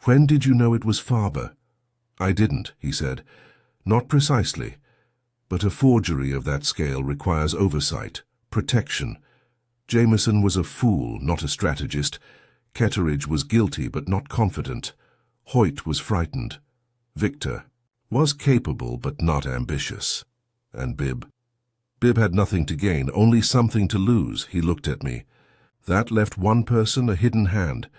"When did you know it was Farber?" "I didn't," he said. "Not precisely. But a forgery of that scale requires oversight, protection. Jameson was a fool, not a strategist. Ketteridge was guilty but not confident. Hoyt was frightened. Victor was capable but not ambitious. And Bibb? Bibb had nothing to gain, only something to lose." He looked at me. "That left one person a hidden hand,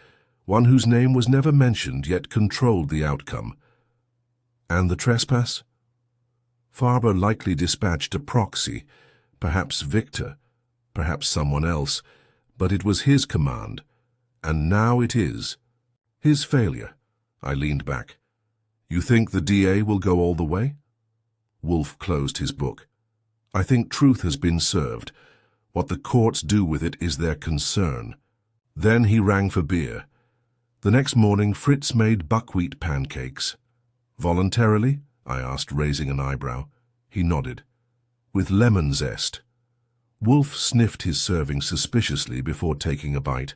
one whose name was never mentioned yet controlled the outcome." "And the trespass?" "Farber likely dispatched a proxy, perhaps Victor, perhaps someone else, but it was his command, and now it is his failure." I leaned back. "You think the DA will go all the way?" Wolfe closed his book. "I think truth has been served. What the courts do with it is their concern." Then he rang for beer. The next morning Fritz made buckwheat pancakes. "Voluntarily?" I asked, raising an eyebrow. He nodded. "With lemon zest." Wolfe sniffed his serving suspiciously before taking a bite.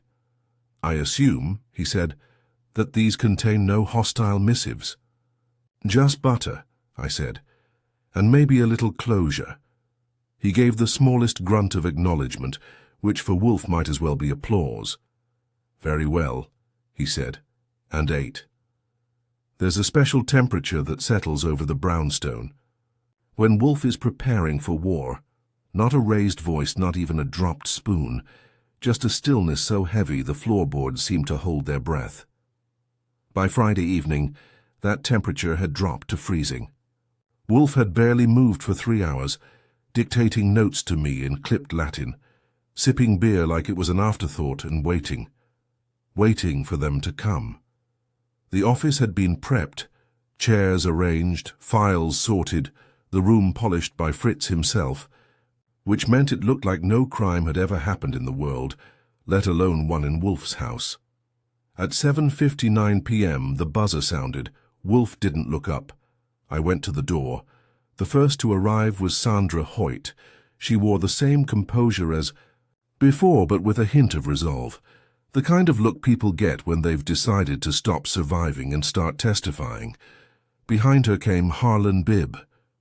"I assume," he said, "that these contain no hostile missives." "Just butter," I said, "and maybe a little closure." He gave the smallest grunt of acknowledgement, which for Wolfe might as well be applause. "Very well," he said, and ate. There's a special temperature that settles over the brownstone. When Wolfe is preparing for war, not a raised voice, not even a dropped spoon, just a stillness so heavy the floorboards seemed to hold their breath. By Friday evening, that temperature had dropped to freezing. Wolfe had barely moved for 3 hours, dictating notes to me in clipped Latin, sipping beer like it was an afterthought and waiting for them to come. The office had been prepped, chairs arranged, files sorted, the room polished by Fritz himself, which meant it looked like no crime had ever happened in the world, let alone one in Wolfe's house. At 7:59 p.m. the buzzer sounded. Wolfe didn't look up. I went to the door. The first to arrive was Sandra Hoyt. She wore the same composure as before, but with a hint of resolve. The kind of look people get when they've decided to stop surviving and start testifying. Behind her came Harlan Bibb,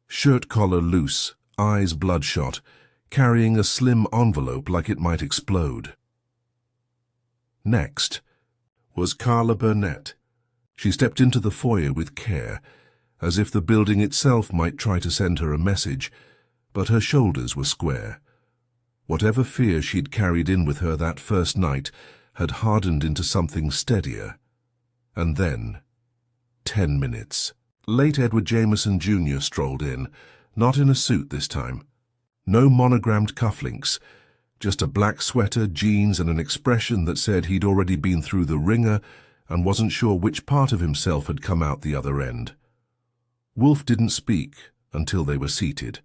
shirt collar loose, eyes bloodshot, carrying a slim envelope like it might explode. Next was Carla Burnett. She stepped into the foyer with care, as if the building itself might try to send her a message, but her shoulders were square. Whatever fear she'd carried in with her that first night had hardened into something steadier. And then, 10 minutes. Late Edward Jameson Jr. strolled in, not in a suit this time. No monogrammed cufflinks, just a black sweater, jeans, and an expression that said he'd already been through the ringer and wasn't sure which part of himself had come out the other end. Wolfe didn't speak until they were seated.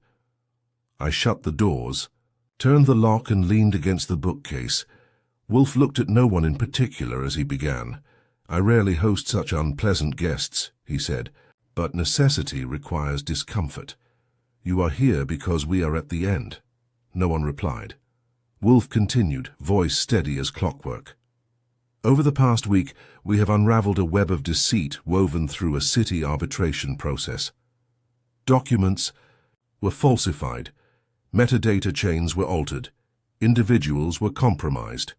I shut the doors, turned the lock, and leaned against the bookcase. Wolfe looked at no one in particular as he began. "I rarely host such unpleasant guests," he said, "but necessity requires discomfort. You are here because we are at the end." No one replied. Wolfe continued, voice steady as clockwork. "Over the past week, we have unraveled a web of deceit woven through a city arbitration process. Documents were falsified, metadata chains were altered, individuals were compromised.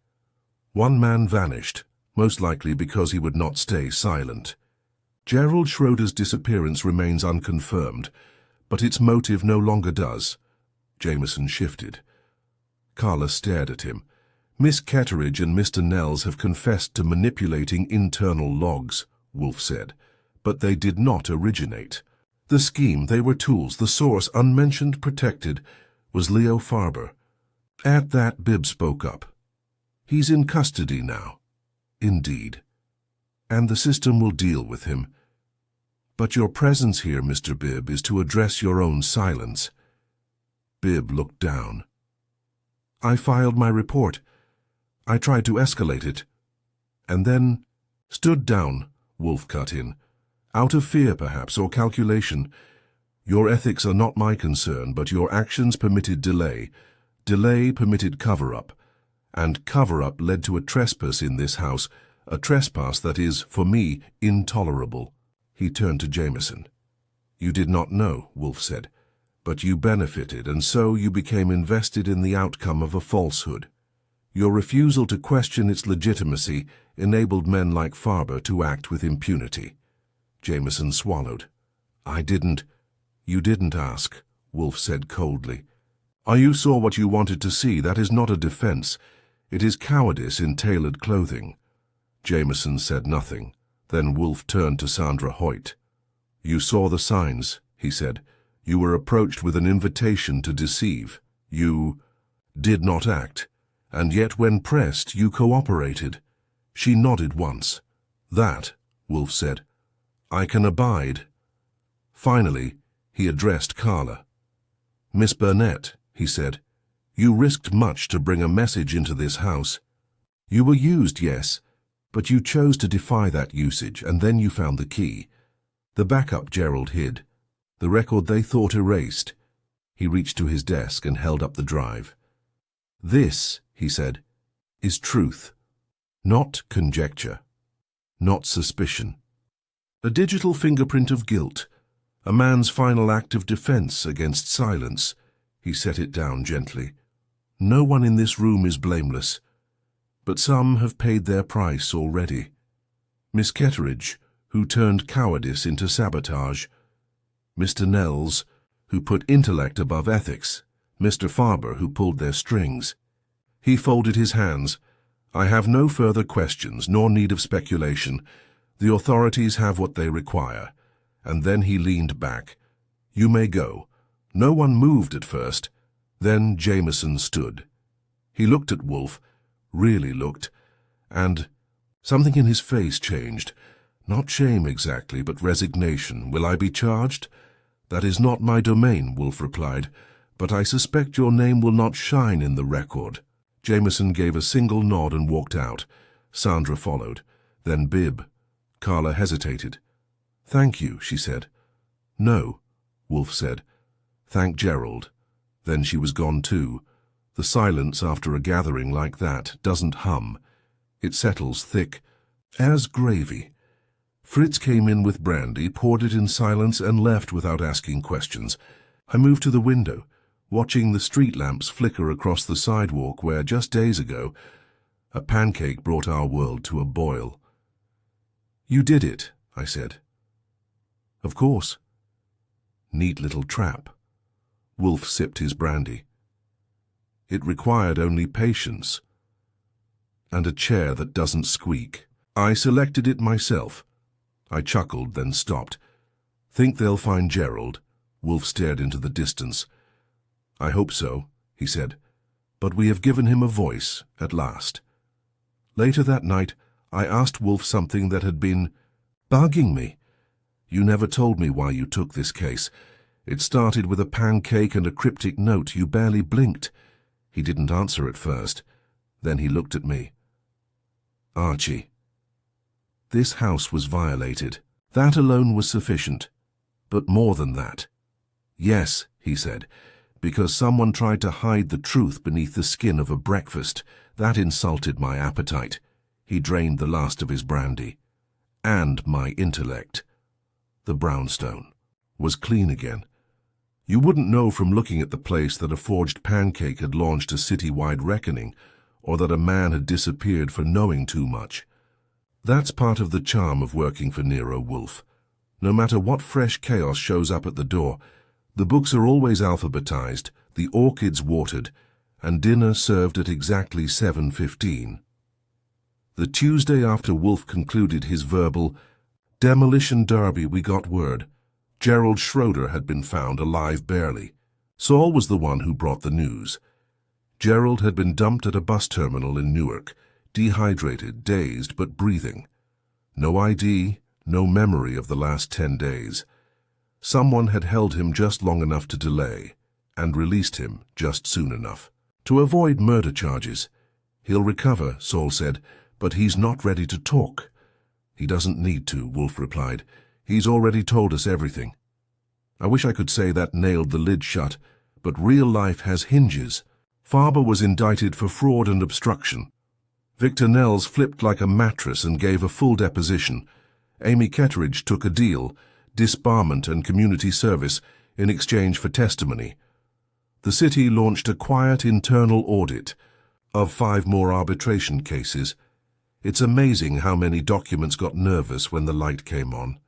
One man vanished, most likely because he would not stay silent. Gerald Schroeder's disappearance remains unconfirmed, but its motive no longer does." Jameson shifted. Carla stared at him. "Miss Ketteridge and Mr. Nels have confessed to manipulating internal logs," Wolfe said, "but they did not originate. The scheme, they were tools. The source, unmentioned, protected, was Leo Farber." At that, Bibb spoke up. "He's in custody now." "Indeed. And the system will deal with him. But your presence here, Mr. Bibb, is to address your own silence." Bibb looked down. "I filed my report. I tried to escalate it. And then—" "Stood down," Wolfe cut in. "Out of fear, perhaps, or calculation. Your ethics are not my concern, but your actions permitted delay. Delay permitted cover-up. And cover-up led to a trespass in this house, a trespass that is, for me, intolerable." He turned to Jameson. "You did not know," Wolfe said, "but you benefited, and so you became invested in the outcome of a falsehood. Your refusal to question its legitimacy enabled men like Farber to act with impunity." Jameson swallowed. "You didn't ask," Wolfe said coldly. "You saw what you wanted to see. That is not a defense. It is cowardice in tailored clothing." Jameson said nothing. Then Wolfe turned to Sandra Hoyt. "You saw the signs," he said. "You were approached with an invitation to deceive. You did not act, and yet when pressed you cooperated." She nodded once. "That," Wolfe said, "I can abide." Finally, he addressed Carla. "Miss Burnett," he said, "you risked much to bring a message into this house. You were used, yes, but you chose to defy that usage, and then you found the key. The backup Gerald hid. The record they thought erased." He reached to his desk and held up the drive. "This," he said, "is truth. Not conjecture. Not suspicion. A digital fingerprint of guilt. A man's final act of defense against silence." He set it down gently. "No one in this room is blameless. But some have paid their price already. Miss Ketteridge, who turned cowardice into sabotage. Mr. Nels, who put intellect above ethics. Mr. Farber, who pulled their strings." He folded his hands. "I have no further questions, nor need of speculation. The authorities have what they require." And then he leaned back. "You may go." No one moved at first. Then Jameson stood. He looked at Wolfe, really looked, and something in his face changed. Not shame exactly, but resignation. "Will I be charged?" "That is not my domain," Wolfe replied, "but I suspect your name will not shine in the record." Jameson gave a single nod and walked out. Sandra followed. Then Bibb. Carla hesitated. "Thank you," she said. "No," Wolfe said. "Thank Gerald." Then she was gone too. The silence after a gathering like that doesn't hum. It settles thick as gravy. Fritz came in with brandy, poured it in silence, and left without asking questions. I moved to the window, watching the street lamps flicker across the sidewalk where, just days ago, a pancake brought our world to a boil. "You did it," I said. "Of course." "Neat little trap." Wolfe sipped his brandy. It required only patience and a chair that doesn't squeak. I selected it myself. I chuckled, then stopped. Think they'll find Gerald? Wolfe stared into the distance. I hope so, he said, but we have given him a voice at last. Later that night, I asked Wolfe something that had been bugging me. You never told me why you took this case. It started with a pancake and a cryptic note. You barely blinked. He didn't answer at first. Then he looked at me. Archie. This house was violated. That alone was sufficient. But more than that. Yes, he said, because someone tried to hide the truth beneath the skin of a breakfast. That insulted my appetite. He drained the last of his brandy. And my intellect. The brownstone was clean again. You wouldn't know from looking at the place that a forged pancake had launched a city-wide reckoning, or that a man had disappeared for knowing too much. That's part of the charm of working for Nero Wolfe. No matter what fresh chaos shows up at the door, the books are always alphabetized, the orchids watered, and dinner served at exactly 7:15. The Tuesday after Wolfe concluded his verbal demolition derby, we got word. Gerald Schroeder had been found alive barely. Saul was the one who brought the news. Gerald had been dumped at a bus terminal in Newark, dehydrated, dazed, but breathing. No ID, no memory of the last 10 days. Someone had held him just long enough to delay, and released him just soon enough. To avoid murder charges. He'll recover, Saul said, but he's not ready to talk. He doesn't need to, Wolfe replied. He's already told us everything. I wish I could say that nailed the lid shut, but real life has hinges. Farber was indicted for fraud and obstruction. Victor Nels flipped like a mattress and gave a full deposition. Amy Ketteridge took a deal, disbarment and community service, in exchange for testimony. The city launched a quiet internal audit of 5 more arbitration cases. It's amazing how many documents got nervous when the light came on.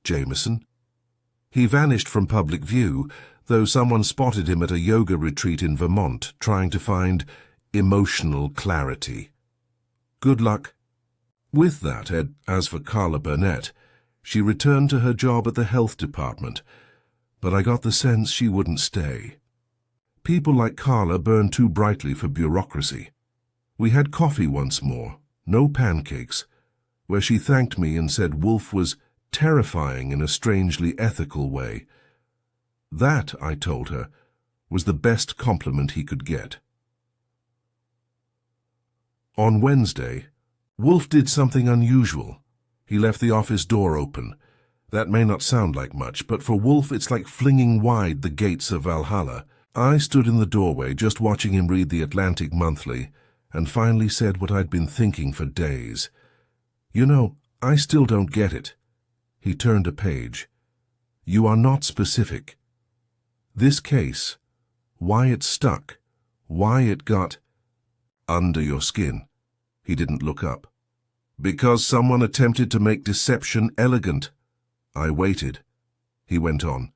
Jameson? He vanished from public view, though someone spotted him at a yoga retreat in Vermont, trying to find emotional clarity. Good luck. With that, as for Carla Burnett, she returned to her job at the health department, but I got the sense she wouldn't stay. People like Carla burn too brightly for bureaucracy. We had coffee once more, no pancakes, where she thanked me and said Wolfe was terrifying in a strangely ethical way. That, I told her, was the best compliment he could get. On Wednesday, Wolfe did something unusual. He left the office door open. That may not sound like much, but for Wolfe it's like flinging wide the gates of Valhalla. I stood in the doorway just watching him read the Atlantic Monthly, and finally said what I'd been thinking for days. You know, I still don't get it. He turned a page. You are not specific. This case, why it stuck, why it got under your skin. He didn't look up. Because someone attempted to make deception elegant. I waited. He went on.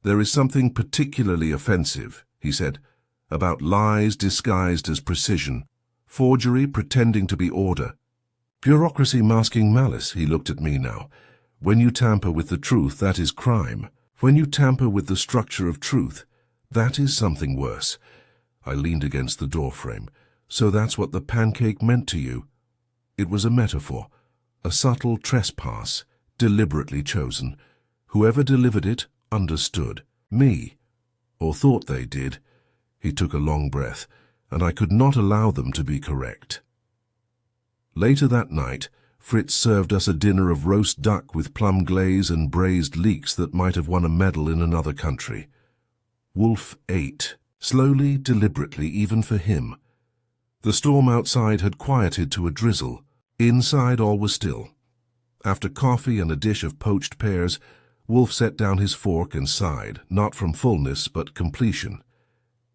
There is something particularly offensive, he said, about lies disguised as precision, forgery pretending to be order, bureaucracy masking malice. He looked at me now. When you tamper with the truth, that is crime. When you tamper with the structure of truth, that is something worse. I leaned against the doorframe. So that's what the pancake meant to you. It was a metaphor, a subtle trespass, deliberately chosen. Whoever delivered it understood. Me. Or thought they did. He took a long breath, and I could not allow them to be correct. Later that night, Fritz served us a dinner of roast duck with plum glaze and braised leeks that might have won a medal in another country. Wolfe ate, slowly, deliberately, even for him. The storm outside had quieted to a drizzle. Inside all was still. After coffee and a dish of poached pears, Wolfe set down his fork and sighed, not from fullness but completion.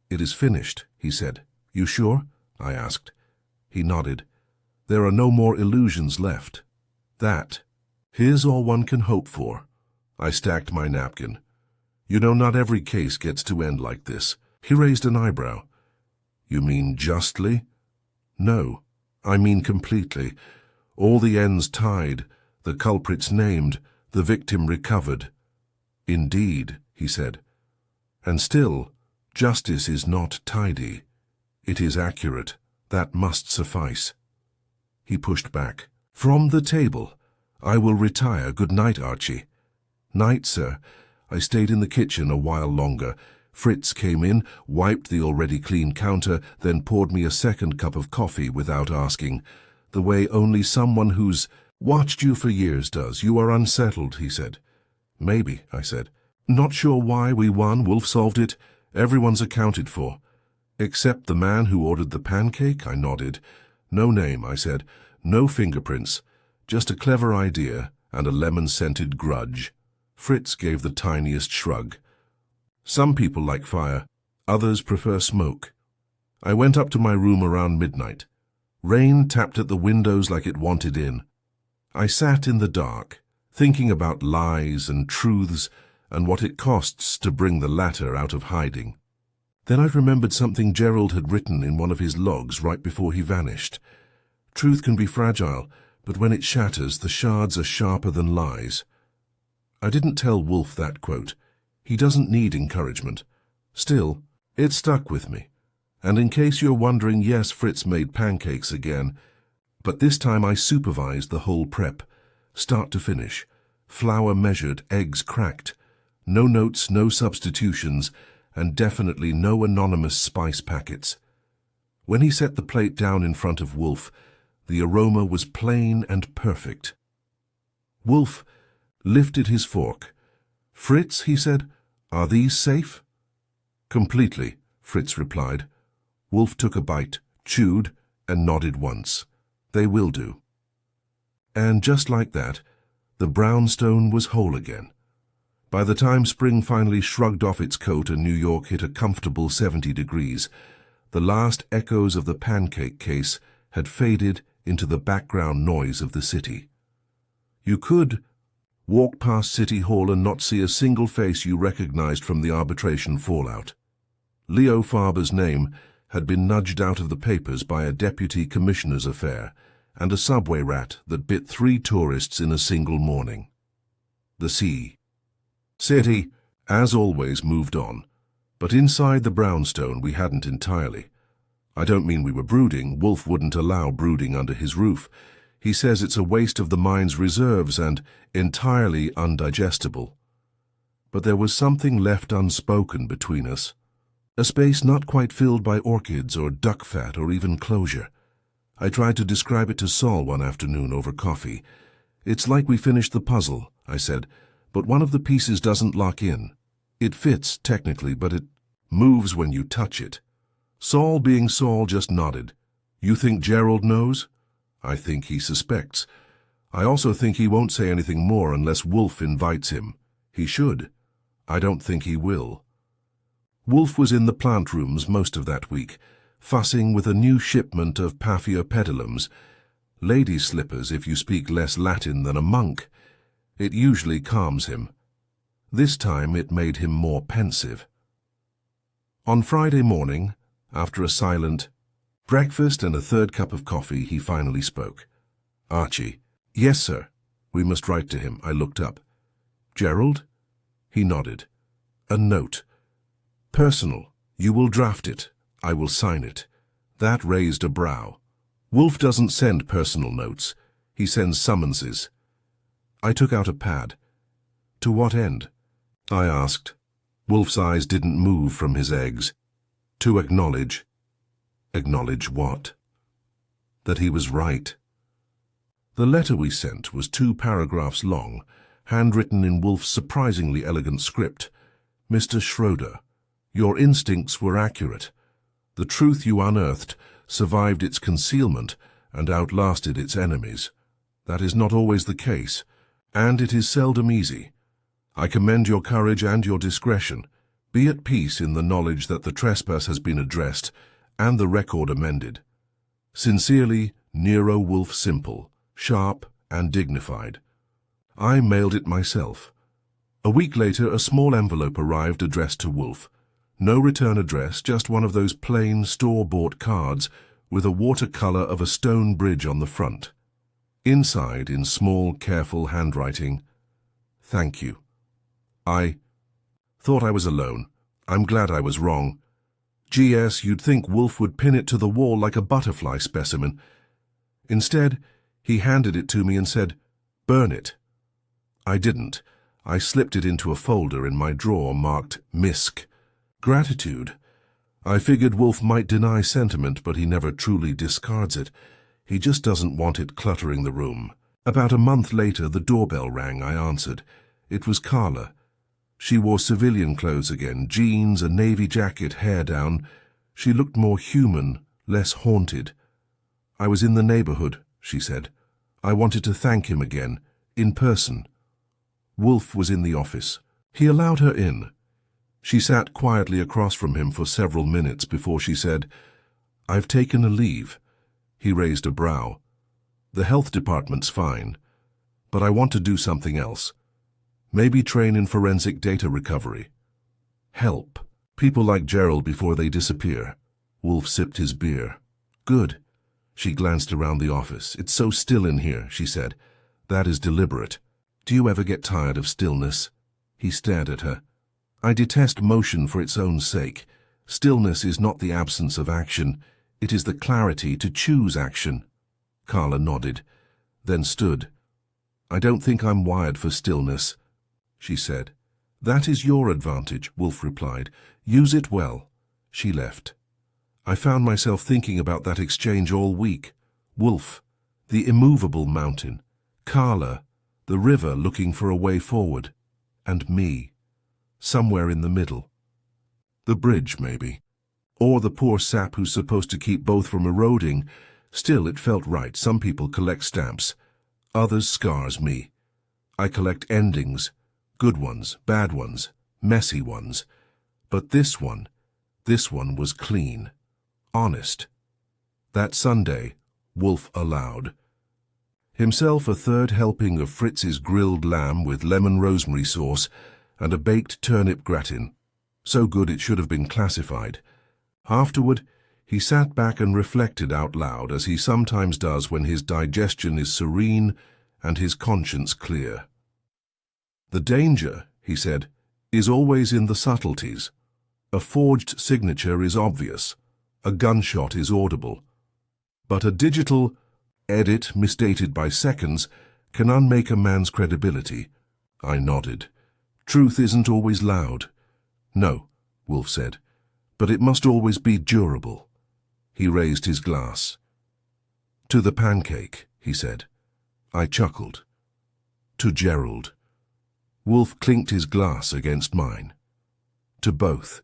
It is finished, he said. You sure? I asked. He nodded. There are no more illusions left. That. Here's all one can hope for. I stacked my napkin. You know, not every case gets to end like this. He raised an eyebrow. You mean justly? No, I mean completely. All the ends tied, the culprits named, the victim recovered. Indeed, he said. And still, justice is not tidy. It is accurate. That must suffice. He pushed back. From the table. I will retire. Good night, Archie. Night, sir. I stayed in the kitchen a while longer. Fritz came in, wiped the already clean counter, then poured me a second cup of coffee without asking, the way only someone who's watched you for years does. You are unsettled, he said. Maybe, I said. Not sure why we won. Wolfe solved it. Everyone's accounted for. Except the man who ordered the pancake, I nodded. No name, I said. No fingerprints. Just a clever idea and a lemon-scented grudge. Fritz gave the tiniest shrug. Some people like fire. Others prefer smoke. I went up to my room around midnight. Rain tapped at the windows like it wanted in. I sat in the dark, thinking about lies and truths and what it costs to bring the latter out of hiding. Then I remembered something Gerald had written in one of his logs right before he vanished. Truth can be fragile, but when it shatters, the shards are sharper than lies. I didn't tell Wolfe that quote. He doesn't need encouragement. Still, it stuck with me. And in case you're wondering, yes, Fritz made pancakes again. But this time I supervised the whole prep, start to finish. Flour measured, eggs cracked. No notes, no substitutions, and definitely no anonymous spice packets. When he set the plate down in front of Wolfe, the aroma was plain and perfect. Wolfe lifted his fork. Fritz, he said, are these safe? Completely, Fritz replied. Wolfe took a bite, chewed, and nodded once. They will do. And just like that, the brownstone was whole again. By the time spring finally shrugged off its coat and New York hit a comfortable 70 degrees, the last echoes of the pancake case had faded into the background noise of the city. You could walk past City Hall and not see a single face you recognized from the arbitration fallout. Leo Faber's name had been nudged out of the papers by a deputy commissioner's affair and a subway rat that bit 3 tourists in a single morning. The city, as always, moved on, but inside the brownstone we hadn't entirely. I don't mean we were brooding. Wolfe wouldn't allow brooding under his roof. He says it's a waste of the mind's reserves and entirely undigestible. But there was something left unspoken between us, a space not quite filled by orchids or duck fat or even closure. I tried to describe it to Saul one afternoon over coffee. It's like we finished the puzzle, I said, but one of the pieces doesn't lock in. It fits, technically, but it moves when you touch it. Saul, being Saul, just nodded. You think Gerald knows? I think he suspects. I also think he won't say anything more unless Wolfe invites him. He should. I don't think he will. Wolfe was in the plant rooms most of that week, fussing with a new shipment of Paphiopedilums, ladies' slippers if you speak less Latin than a monk. It usually calms him. This time it made him more pensive. On Friday morning, after a silent breakfast and a 3rd cup of coffee, he finally spoke. Archie. Yes, sir. We must write to him. I looked up. Gerald? He nodded. A note. Personal. You will draft it. I will sign it. That raised a brow. Wolfe doesn't send personal notes. He sends summonses. I took out a pad. To what end? I asked. Wolfe's eyes didn't move from his eggs. To acknowledge. Acknowledge what? That he was right. The letter we sent was 2 paragraphs long, handwritten in Wolfe's surprisingly elegant script. Mr. Schroeder, your instincts were accurate. The truth you unearthed survived its concealment and outlasted its enemies. That is not always the case, and it is seldom easy. I commend your courage and your discretion. Be at peace in the knowledge that the trespass has been addressed and the record amended. Sincerely, Nero Wolfe, simple, sharp, and dignified. I mailed it myself. A week later, a small envelope arrived addressed to Wolfe. No return address, just one of those plain store-bought cards with a watercolor of a stone bridge on the front. Inside, in small, careful handwriting, "Thank you. I thought I was alone. I'm glad I was wrong. G.S., you'd think Wolfe would pin it to the wall like a butterfly specimen. Instead, he handed it to me and said, 'Burn it.' I didn't. I slipped it into a folder in my drawer marked MISC. Gratitude. I figured Wolfe might deny sentiment, but he never truly discards it. He just doesn't want it cluttering the room." About a month later, the doorbell rang. I answered. It was Carla. She wore civilian clothes again, jeans, a navy jacket, hair down. She looked more human, less haunted. "I was in the neighborhood," she said. "I wanted to thank him again, in person." Wolfe was in the office. He allowed her in. She sat quietly across from him for several minutes before she said, "I've taken a leave." He raised a brow. "The health department's fine, but I want to do something else. Maybe train in forensic data recovery. Help people like Gerald before they disappear." Wolfe sipped his beer. "Good." She glanced around the office. "It's so still in here," she said. "That is deliberate. Do you ever get tired of stillness?" He stared at her. "I detest motion for its own sake. Stillness is not the absence of action. It is the clarity to choose action." Carla nodded, then stood. "I don't think I'm wired for stillness," she said. "That is your advantage," Wolfe replied. "Use it well." She left. I found myself thinking about that exchange all week. Wolfe, the immovable mountain. Carla, the river looking for a way forward. And me, somewhere in the middle. The bridge, maybe. Or the poor sap who's supposed to keep both from eroding. Still, it felt right. Some people collect stamps. Others scars me. I collect endings. Good ones, bad ones, messy ones. But this one was clean. Honest. That Sunday, Wolfe allowed himself a third helping of Fritz's grilled lamb with lemon rosemary sauce and a baked turnip gratin, so good it should have been classified. Afterward, he sat back and reflected out loud, as he sometimes does when his digestion is serene and his conscience clear. "The danger," he said, "is always in the subtleties. A forged signature is obvious. A gunshot is audible. But a digital edit, misdated by seconds, can unmake a man's credibility." I nodded. "Truth isn't always loud." "No," Wolfe said, "but it must always be durable." He raised his glass. "To the Pancake," he said. I chuckled. "To Gerald." Wolfe clinked his glass against mine. "To both."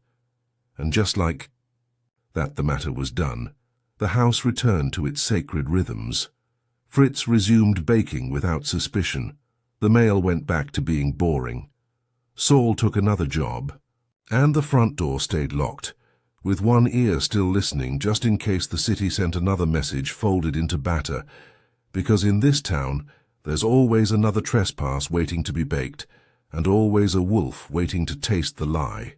And just like that the matter was done, the house returned to its sacred rhythms. Fritz resumed baking without suspicion. The mail went back to being boring. Saul took another job, and the front door stayed locked, with one ear still listening just in case the city sent another message folded into batter, because in this town there's always another trespass waiting to be baked, and always a wolf waiting to taste the lie.